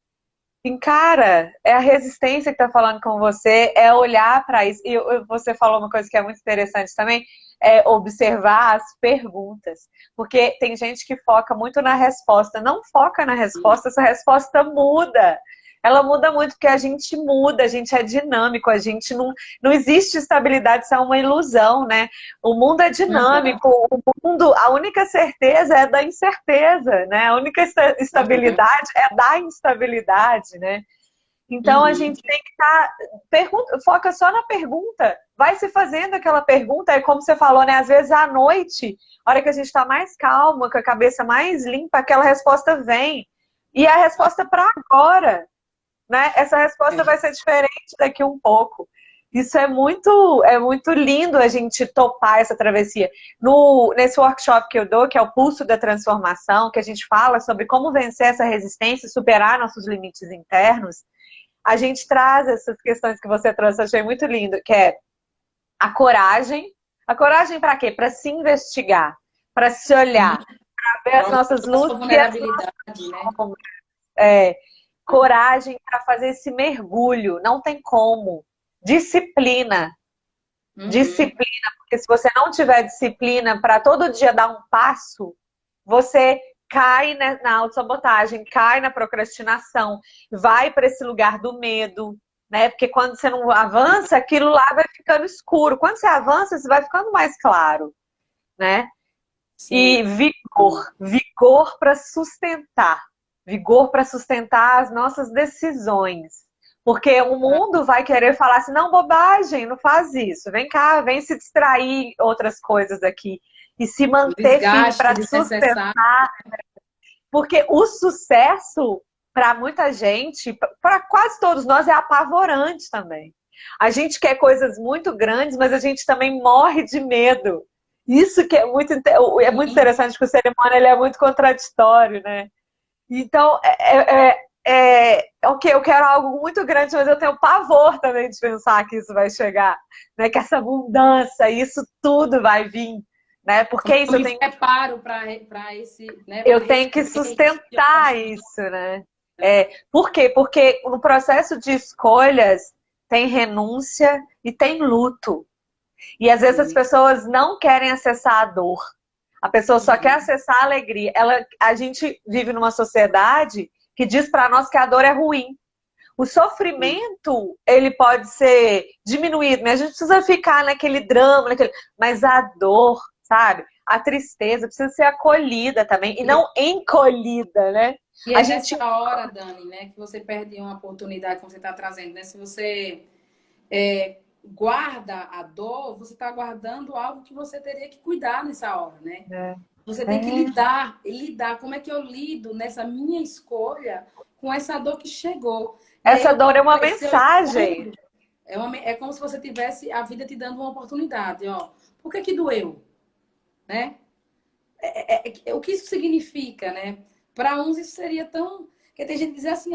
Speaker 1: encara, é a resistência que está falando com você, é olhar para isso. E você falou uma coisa que é muito interessante também, é observar as perguntas. Porque tem gente que foca muito na resposta. Não foca na resposta, essa resposta muda. Ela muda muito porque a gente muda, a gente é dinâmico, a gente não existe estabilidade, isso é uma ilusão, né? O mundo é dinâmico, o mundo, a única certeza é da incerteza, né? A única estabilidade é da instabilidade, né? Então a
Speaker 2: Uhum.
Speaker 1: gente tem que estar, foca só na pergunta, vai se fazendo aquela pergunta, é como você falou, né? Às vezes à noite, a hora que a gente está mais calma, com a cabeça mais limpa, aquela resposta vem. E a resposta para agora, né? Essa resposta vai ser diferente daqui um pouco. Isso é muito lindo a gente topar essa travessia. Nesse workshop que eu dou, que é o Pulso da Transformação, que a gente fala sobre como vencer essa resistência e superar nossos limites internos, a gente traz essas questões que você trouxe, eu achei muito lindo, que é a coragem. A coragem para quê? Para se investigar, para se olhar, para ver as nossas
Speaker 2: A sua
Speaker 1: luzes e as
Speaker 2: vulnerabilidade, né?
Speaker 1: sombras. É, coragem para fazer esse mergulho, não tem como. Disciplina,
Speaker 2: Uhum.
Speaker 1: disciplina, porque se você não tiver disciplina para todo dia dar um passo, você cai na autossabotagem, cai na procrastinação, vai para esse lugar do medo, né? Porque quando você não avança, aquilo lá vai ficando escuro. Quando você avança, você vai ficando mais claro, né? E
Speaker 2: Sim.
Speaker 1: vigor para sustentar. Vigor para sustentar as nossas decisões. Porque o mundo vai querer falar assim, não, bobagem, não faz isso. Vem cá, vem se distrair outras coisas aqui. E se
Speaker 2: O
Speaker 1: manter firme
Speaker 2: desgaste
Speaker 1: para
Speaker 2: desnecessário.
Speaker 1: sustentar. Porque o sucesso, para muita gente, para quase todos nós, é apavorante também. A gente quer coisas muito grandes, mas a gente também morre de medo. Isso que é muito
Speaker 2: Sim.
Speaker 1: interessante, porque o ser humano ele é muito contraditório, né? Então, ok, eu quero algo muito grande, mas eu tenho pavor também de pensar que isso vai chegar, né? Que essa abundância, isso tudo vai vir, né? Porque
Speaker 2: Como
Speaker 1: é
Speaker 2: eu
Speaker 1: isso,
Speaker 2: me preparo para esse, né, para
Speaker 1: eu tenho que
Speaker 2: receber esse tipo de
Speaker 1: sustentar
Speaker 2: oportunidade.
Speaker 1: isso, né? Por quê? Porque no processo de escolhas tem renúncia e tem luto. E às vezes as
Speaker 2: Sim.
Speaker 1: pessoas não querem acessar a dor. A pessoa só quer
Speaker 2: Uhum.
Speaker 1: acessar a alegria. A gente vive numa sociedade que diz para nós que a dor é ruim. O sofrimento, ele pode ser diminuído, né? A gente precisa ficar naquele drama, mas a dor, sabe? A tristeza precisa ser acolhida também e não encolhida, né?
Speaker 2: E
Speaker 1: A
Speaker 2: é nessa
Speaker 1: gente
Speaker 2: hora, Dani, né, que você perde uma oportunidade que você está trazendo, né? Se você guarda a dor, você está guardando algo que você teria que cuidar nessa hora, né?
Speaker 1: é,
Speaker 2: Você tem que
Speaker 1: é,
Speaker 2: lidar. Como é que eu lido nessa minha escolha com essa dor que chegou? E aí
Speaker 1: essa
Speaker 2: eu
Speaker 1: dor é uma
Speaker 2: comecei ao
Speaker 1: mensagem.
Speaker 2: fundo. É como se você tivesse a vida te dando uma oportunidade, ó. Por que que doeu, né? O que isso significa, né? Para uns isso seria tão. Porque tem gente que diz assim,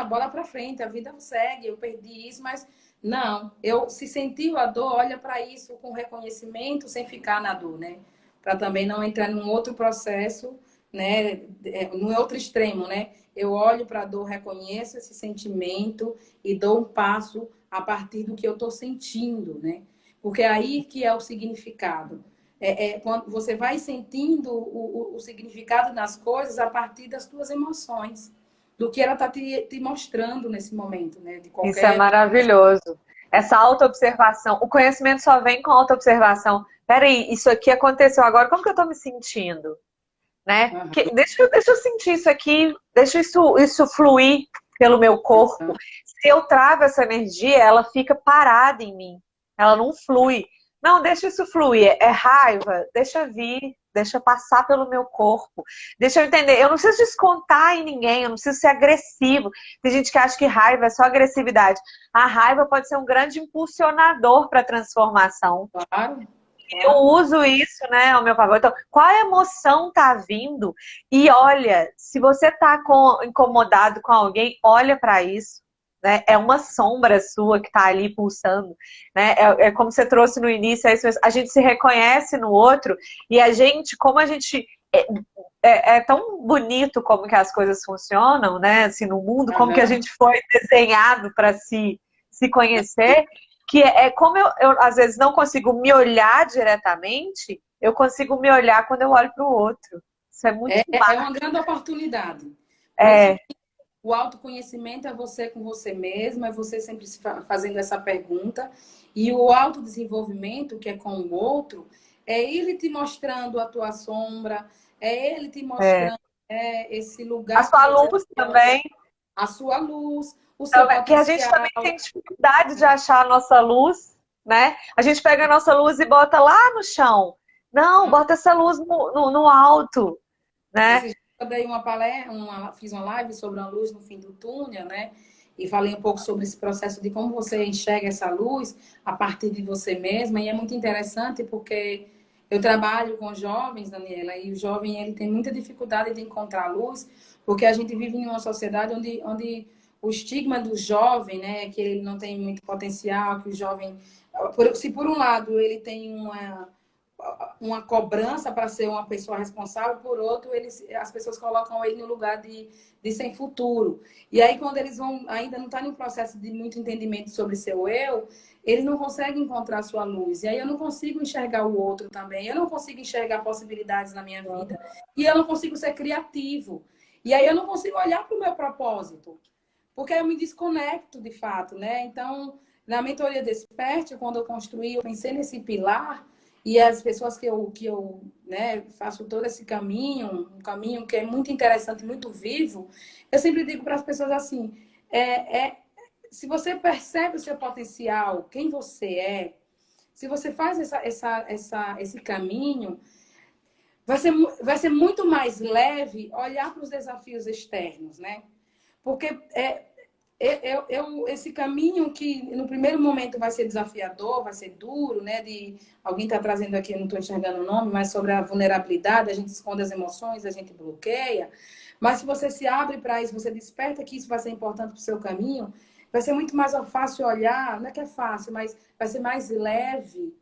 Speaker 2: bola para frente, a vida segue, eu perdi isso, mas não, eu se sentiu a dor, olha para isso com reconhecimento, sem ficar na dor, né? Para também não entrar num outro processo, né? No outro extremo, né? Eu olho para a dor, reconheço esse sentimento e dou um passo a partir do que eu estou sentindo, né? Porque é aí que é o significado quando você vai sentindo o significado das coisas a partir das tuas emoções, do que ela está te mostrando nesse momento, né? De
Speaker 1: Isso é
Speaker 2: qualquer.
Speaker 1: maravilhoso. Essa autoobservação. O conhecimento só vem com autoobservação. Peraí, isso aqui aconteceu agora, como que eu tô me sentindo? Né?
Speaker 2: Aham,
Speaker 1: Deixa eu sentir isso aqui, deixa isso fluir pelo meu corpo.
Speaker 2: aham.
Speaker 1: Se eu travo essa energia, ela fica parada em mim. Ela não flui. Não, deixa isso fluir. É raiva, deixa vir, deixa passar pelo meu corpo. Deixa eu entender. Eu não preciso descontar em ninguém, eu não preciso ser agressivo. Tem gente que acha que raiva é só agressividade. A raiva pode ser um grande impulsionador para a transformação.
Speaker 2: Claro,
Speaker 1: Eu
Speaker 2: claro.
Speaker 1: uso isso, né, ao meu favor. Então, qual emoção tá vindo? E olha, se você tá incomodado com alguém, olha para isso. Né? É uma sombra sua que tá ali pulsando. Né? É como você trouxe no início, é isso mesmo. A gente se reconhece no outro e a gente, como a gente. É tão bonito como que as coisas funcionam, né? Assim, no mundo, como que a
Speaker 2: Aham.
Speaker 1: gente foi desenhado para se conhecer que como eu às vezes não consigo me olhar diretamente, eu consigo me olhar quando eu olho para o outro. Isso é muito
Speaker 2: É uma grande oportunidade. Por isso,
Speaker 1: é,
Speaker 2: o autoconhecimento é você com você mesmo, é você sempre fazendo essa pergunta. E o autodesenvolvimento, que é com o outro, é ele te mostrando a tua sombra, é ele te
Speaker 1: é.
Speaker 2: mostrando esse
Speaker 1: A
Speaker 2: lugar que
Speaker 1: sua
Speaker 2: você
Speaker 1: luz
Speaker 2: tem olhar,
Speaker 1: também,
Speaker 2: a sua luz, o seu
Speaker 1: também, que a gente
Speaker 2: potencial.
Speaker 1: também tem dificuldade de achar a nossa luz, né? A gente pega a nossa luz e bota lá no chão. Não, bota essa luz no alto, né?
Speaker 2: Esse dia eu dei uma palestra, fiz uma live sobre a luz no fim do túnel, né? E falei um pouco sobre esse processo de como você enxerga essa luz a partir de você mesma. E é muito interessante porque eu trabalho com jovens, Daniela, e o jovem ele tem muita dificuldade de encontrar luz, porque a gente vive em uma sociedade onde o estigma do jovem, né, que ele não tem muito potencial, que o jovem, se por um lado ele tem uma cobrança para ser uma pessoa responsável, por outro, as pessoas colocam ele no lugar de sem futuro. E aí, quando eles vão, ainda não estão em um processo de muito entendimento sobre seu eu, eles não conseguem encontrar sua luz. E aí eu não consigo enxergar o outro também, eu não consigo enxergar possibilidades na minha vida, e eu não consigo ser criativo. E aí eu não consigo olhar para o meu propósito, porque aí eu me desconecto de fato, né? Então, na mentoria Desperte, quando eu construí, eu pensei nesse pilar, e as pessoas que eu né, faço todo esse caminho, um caminho que é muito interessante, muito vivo, eu sempre digo para as pessoas assim: se você percebe o seu potencial, quem você é, se você faz esse caminho, vai ser muito mais leve olhar para os desafios externos, né? Porque esse caminho que no primeiro momento vai ser desafiador, vai ser duro, né? Alguém está trazendo aqui, eu não estou enxergando o nome, mas sobre a vulnerabilidade, a gente esconde as emoções, a gente bloqueia. Mas se você se abre para isso, você desperta que isso vai ser importante para o seu caminho, vai ser muito mais fácil olhar, não é que é fácil, mas vai ser mais leve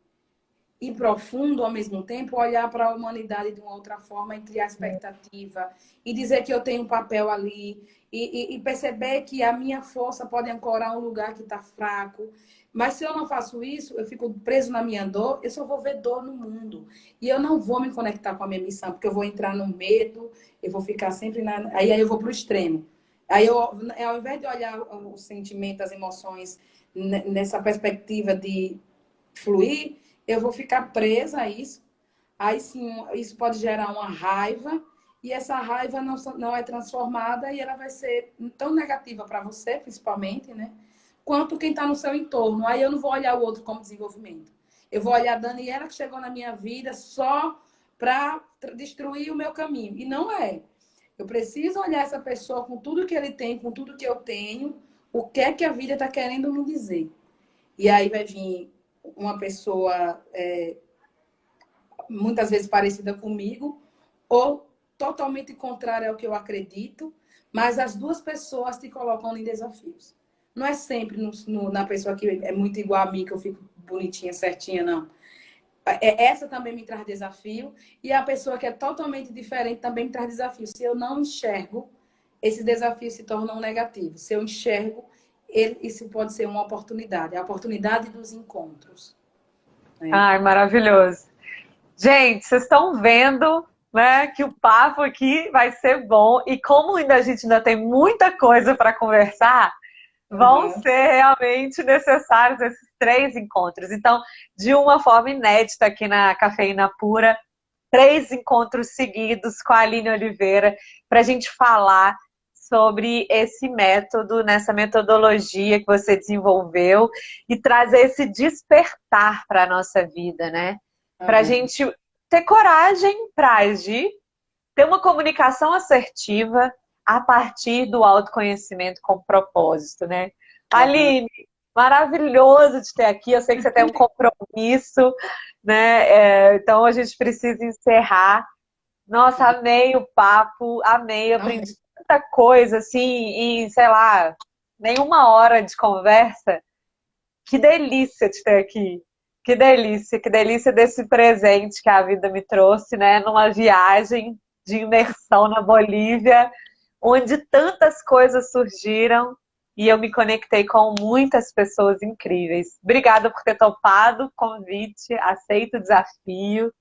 Speaker 2: e profundo ao mesmo tempo, olhar para a humanidade de uma outra forma e criar expectativa e dizer que eu tenho um papel ali e perceber que a minha força pode ancorar um lugar que está fraco. Mas se eu não faço isso, eu fico preso na minha dor, eu só vou ver dor no mundo. E eu não vou me conectar com a minha missão, porque eu vou entrar no medo, eu vou ficar sempre na... Aí eu vou para o extremo. Aí eu, ao invés de olhar o sentimento, as emoções nessa perspectiva de fluir, eu vou ficar presa a isso. Aí sim, isso pode gerar uma raiva, e essa raiva não é transformada e ela vai ser tão negativa para você, principalmente, né? Quanto quem está no seu entorno. Aí eu não vou olhar o outro como desenvolvimento. Eu vou olhar a Daniela que chegou na minha vida só para destruir o meu caminho. E não é. Eu preciso olhar essa pessoa com tudo que ele tem, com tudo que eu tenho, o que é que a vida está querendo me dizer. E aí vai vir uma pessoa muitas vezes parecida comigo, ou totalmente contrária ao que eu acredito, mas as duas pessoas te colocam em desafios. Não é sempre na pessoa que é muito igual a mim, que eu fico bonitinha, certinha, não. Essa também me traz desafio, e a pessoa que é totalmente diferente também me traz desafio. Se eu não enxergo, esses desafios se tornam negativos. Se eu enxergo, isso pode ser uma oportunidade, a oportunidade dos encontros. Né?
Speaker 1: Ai, maravilhoso. Gente, vocês estão vendo, né, que o papo aqui vai ser bom e como ainda a gente ainda tem muita coisa para conversar, vão
Speaker 2: Uhum.
Speaker 1: ser realmente necessários esses 3 encontros. Então, de uma forma inédita aqui na Cafeína Pura, 3 encontros seguidos com a Aline Oliveira para a gente falar sobre esse método, nessa metodologia que você desenvolveu e trazer esse despertar para a nossa vida, né? Para a
Speaker 2: Uhum.
Speaker 1: gente ter coragem para agir, ter uma comunicação assertiva a partir do autoconhecimento com propósito, né?
Speaker 2: Uhum.
Speaker 1: Aline, maravilhoso de ter aqui. Eu sei que você tem um compromisso, né? Então a gente precisa encerrar. Nossa, amei o papo, amei, aprendi tanta coisa assim em, sei lá, nenhuma hora de conversa. Que delícia de ter aqui. Que delícia desse presente que a vida me trouxe, né? Numa viagem de imersão na Bolívia, onde tantas coisas surgiram e eu me conectei com muitas pessoas incríveis. Obrigada por ter topado o convite, aceito o desafio.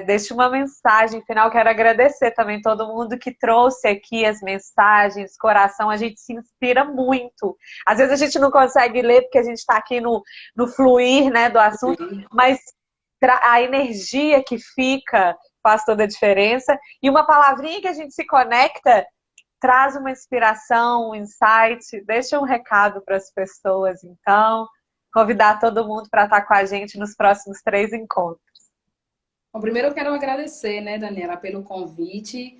Speaker 1: Deixo uma mensagem final. Quero agradecer também todo mundo que trouxe aqui as mensagens, coração. A gente se inspira muito. Às vezes a gente não consegue ler porque a gente está aqui no fluir, né, do assunto, mas a energia que fica faz toda a diferença. E uma palavrinha que a gente se conecta traz uma inspiração, um insight. Deixa um recado para as pessoas. Então, convidar todo mundo para estar com a gente nos próximos 3 encontros.
Speaker 2: Bom, primeiro eu quero agradecer, né, Daniela, pelo convite.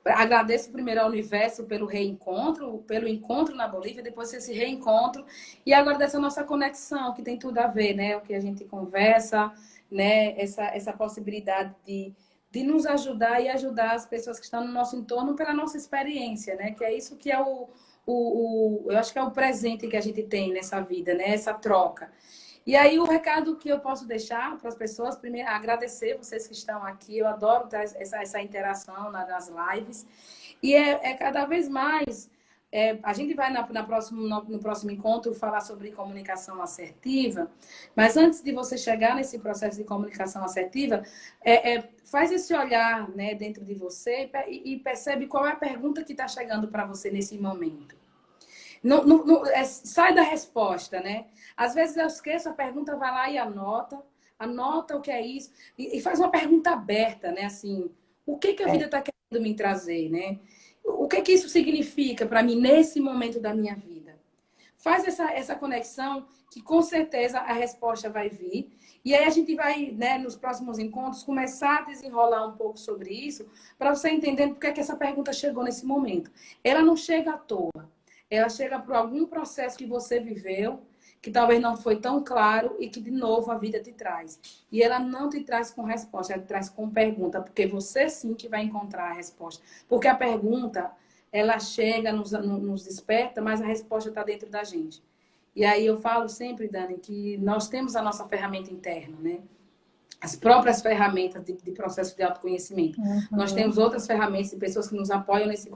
Speaker 2: Agradeço primeiro ao universo pelo reencontro, pelo encontro na Bolívia, depois esse reencontro e agora dessa nossa conexão, que tem tudo a ver, né? O que a gente conversa, né? Essa possibilidade de nos ajudar e ajudar as pessoas que estão no nosso entorno pela nossa experiência, né? Que é isso que é eu acho que é o presente que a gente tem nessa vida, né? Essa troca. E aí, o recado que eu posso deixar para as pessoas, primeiro, agradecer vocês que estão aqui. Eu adoro essa interação nas lives. E é cada vez mais. A gente vai no próximo encontro falar sobre comunicação assertiva, mas antes de você chegar nesse processo de comunicação assertiva, faz esse olhar, né, dentro de você e percebe qual é a pergunta que está chegando para você nesse momento. Sai da resposta, né? Às vezes eu esqueço a pergunta, vai lá e anota o que é isso, e faz uma pergunta aberta, né? Assim, o que que a vida está querendo me trazer, né? O que que isso significa para mim nesse momento da minha vida? Faz essa conexão, que com certeza a resposta vai vir. E aí a gente vai, né, nos próximos encontros, começar a desenrolar um pouco sobre isso, para você entender por que é que essa pergunta chegou nesse momento. Ela não chega à toa. ela chega por algum processo que você viveu, que talvez não foi tão claro e que, de novo, a vida te traz. E ela não te traz com resposta, ela te traz com pergunta, porque você sim que vai encontrar a resposta. Porque a pergunta, ela chega, nos desperta, mas a resposta está dentro da gente. E aí eu falo sempre, Dani, que nós temos a nossa ferramenta interna, né? As próprias ferramentas de processo de autoconhecimento. Nós
Speaker 1: Uhum.
Speaker 2: temos outras ferramentas de pessoas que nos apoiam nesse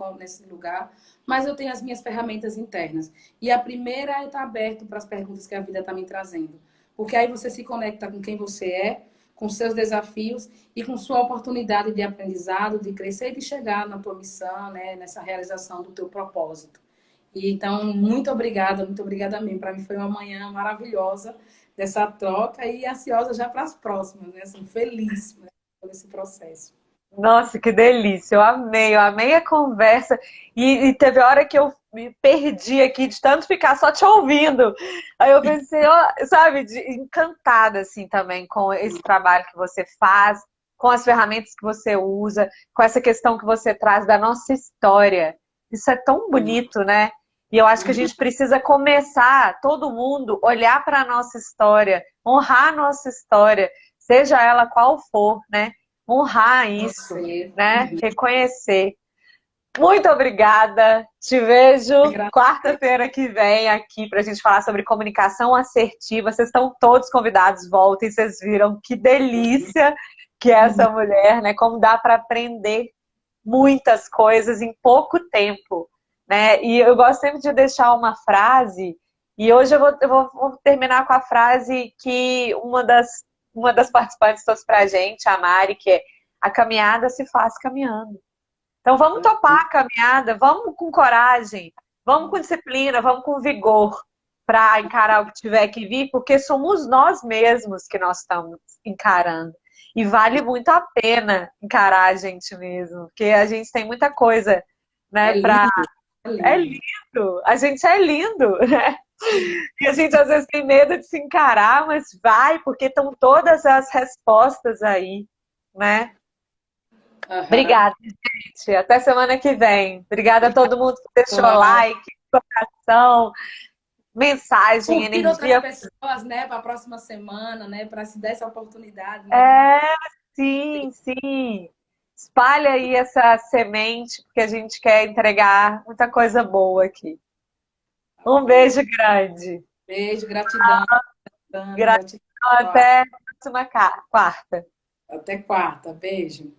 Speaker 2: lugar, mas eu tenho as minhas ferramentas internas. E a primeira é estar aberto para as perguntas que a vida está me trazendo. Porque aí você se conecta com quem você é, com seus desafios e com sua oportunidade de aprendizado, de crescer e de chegar na tua missão, né, nessa realização do teu propósito. E, então, muito obrigada mesmo. Para mim foi uma manhã maravilhosa dessa troca e ansiosa já para as próximas, né? Assim, feliz, né, por esse processo.
Speaker 1: Nossa, que delícia! Eu amei a conversa. E teve hora que eu me perdi aqui de tanto ficar só te ouvindo. Aí eu pensei, ó, sabe, encantada assim também com esse trabalho que você faz, com as ferramentas que você usa, com essa questão que você traz da nossa história. Isso é tão bonito, né? E eu acho que a gente precisa começar, todo mundo, olhar para a nossa história, honrar a nossa história, seja ela qual for, né? Honrar isso,
Speaker 2: Você.
Speaker 1: né? Reconhecer. Muito obrigada. Te vejo quarta-feira que vem aqui para a gente falar sobre comunicação assertiva. Vocês estão todos convidados, voltem. Vocês viram que delícia que é essa mulher, né? Como dá para aprender muitas coisas em pouco tempo, né? E eu gosto sempre de deixar uma frase, e hoje vou terminar com a frase que uma das participantes trouxe pra gente, a Mari, que é: a caminhada se faz caminhando. Então vamos topar a caminhada, vamos com coragem, vamos com disciplina, vamos com vigor para encarar o que tiver que vir, porque somos nós mesmos que nós estamos encarando. E vale muito a pena encarar a gente mesmo, porque a gente tem muita coisa, né,
Speaker 2: É
Speaker 1: para...
Speaker 2: lindo, é
Speaker 1: É
Speaker 2: lindo.
Speaker 1: lindo, a gente é lindo, né? E a gente às vezes tem medo de se encarar, mas vai, porque estão todas as respostas aí, né?
Speaker 2: Aham.
Speaker 1: Obrigada, gente. Até semana que vem. Obrigada a todo mundo que deixou
Speaker 2: Obrigada.
Speaker 1: like, coração, mensagem,
Speaker 2: Curtir outras
Speaker 1: energia.
Speaker 2: pessoas, né, para a próxima semana, né, para se dar essa oportunidade, né, de
Speaker 1: É, sim, sim. Espalha aí essa semente, porque a gente quer entregar muita coisa boa aqui.
Speaker 2: tá
Speaker 1: Um
Speaker 2: bom.
Speaker 1: beijo grande.
Speaker 2: Beijo, gratidão, Dani,
Speaker 1: Gratidão
Speaker 2: gratidão.
Speaker 1: até a próxima quarta.
Speaker 2: Até quarta. Beijo.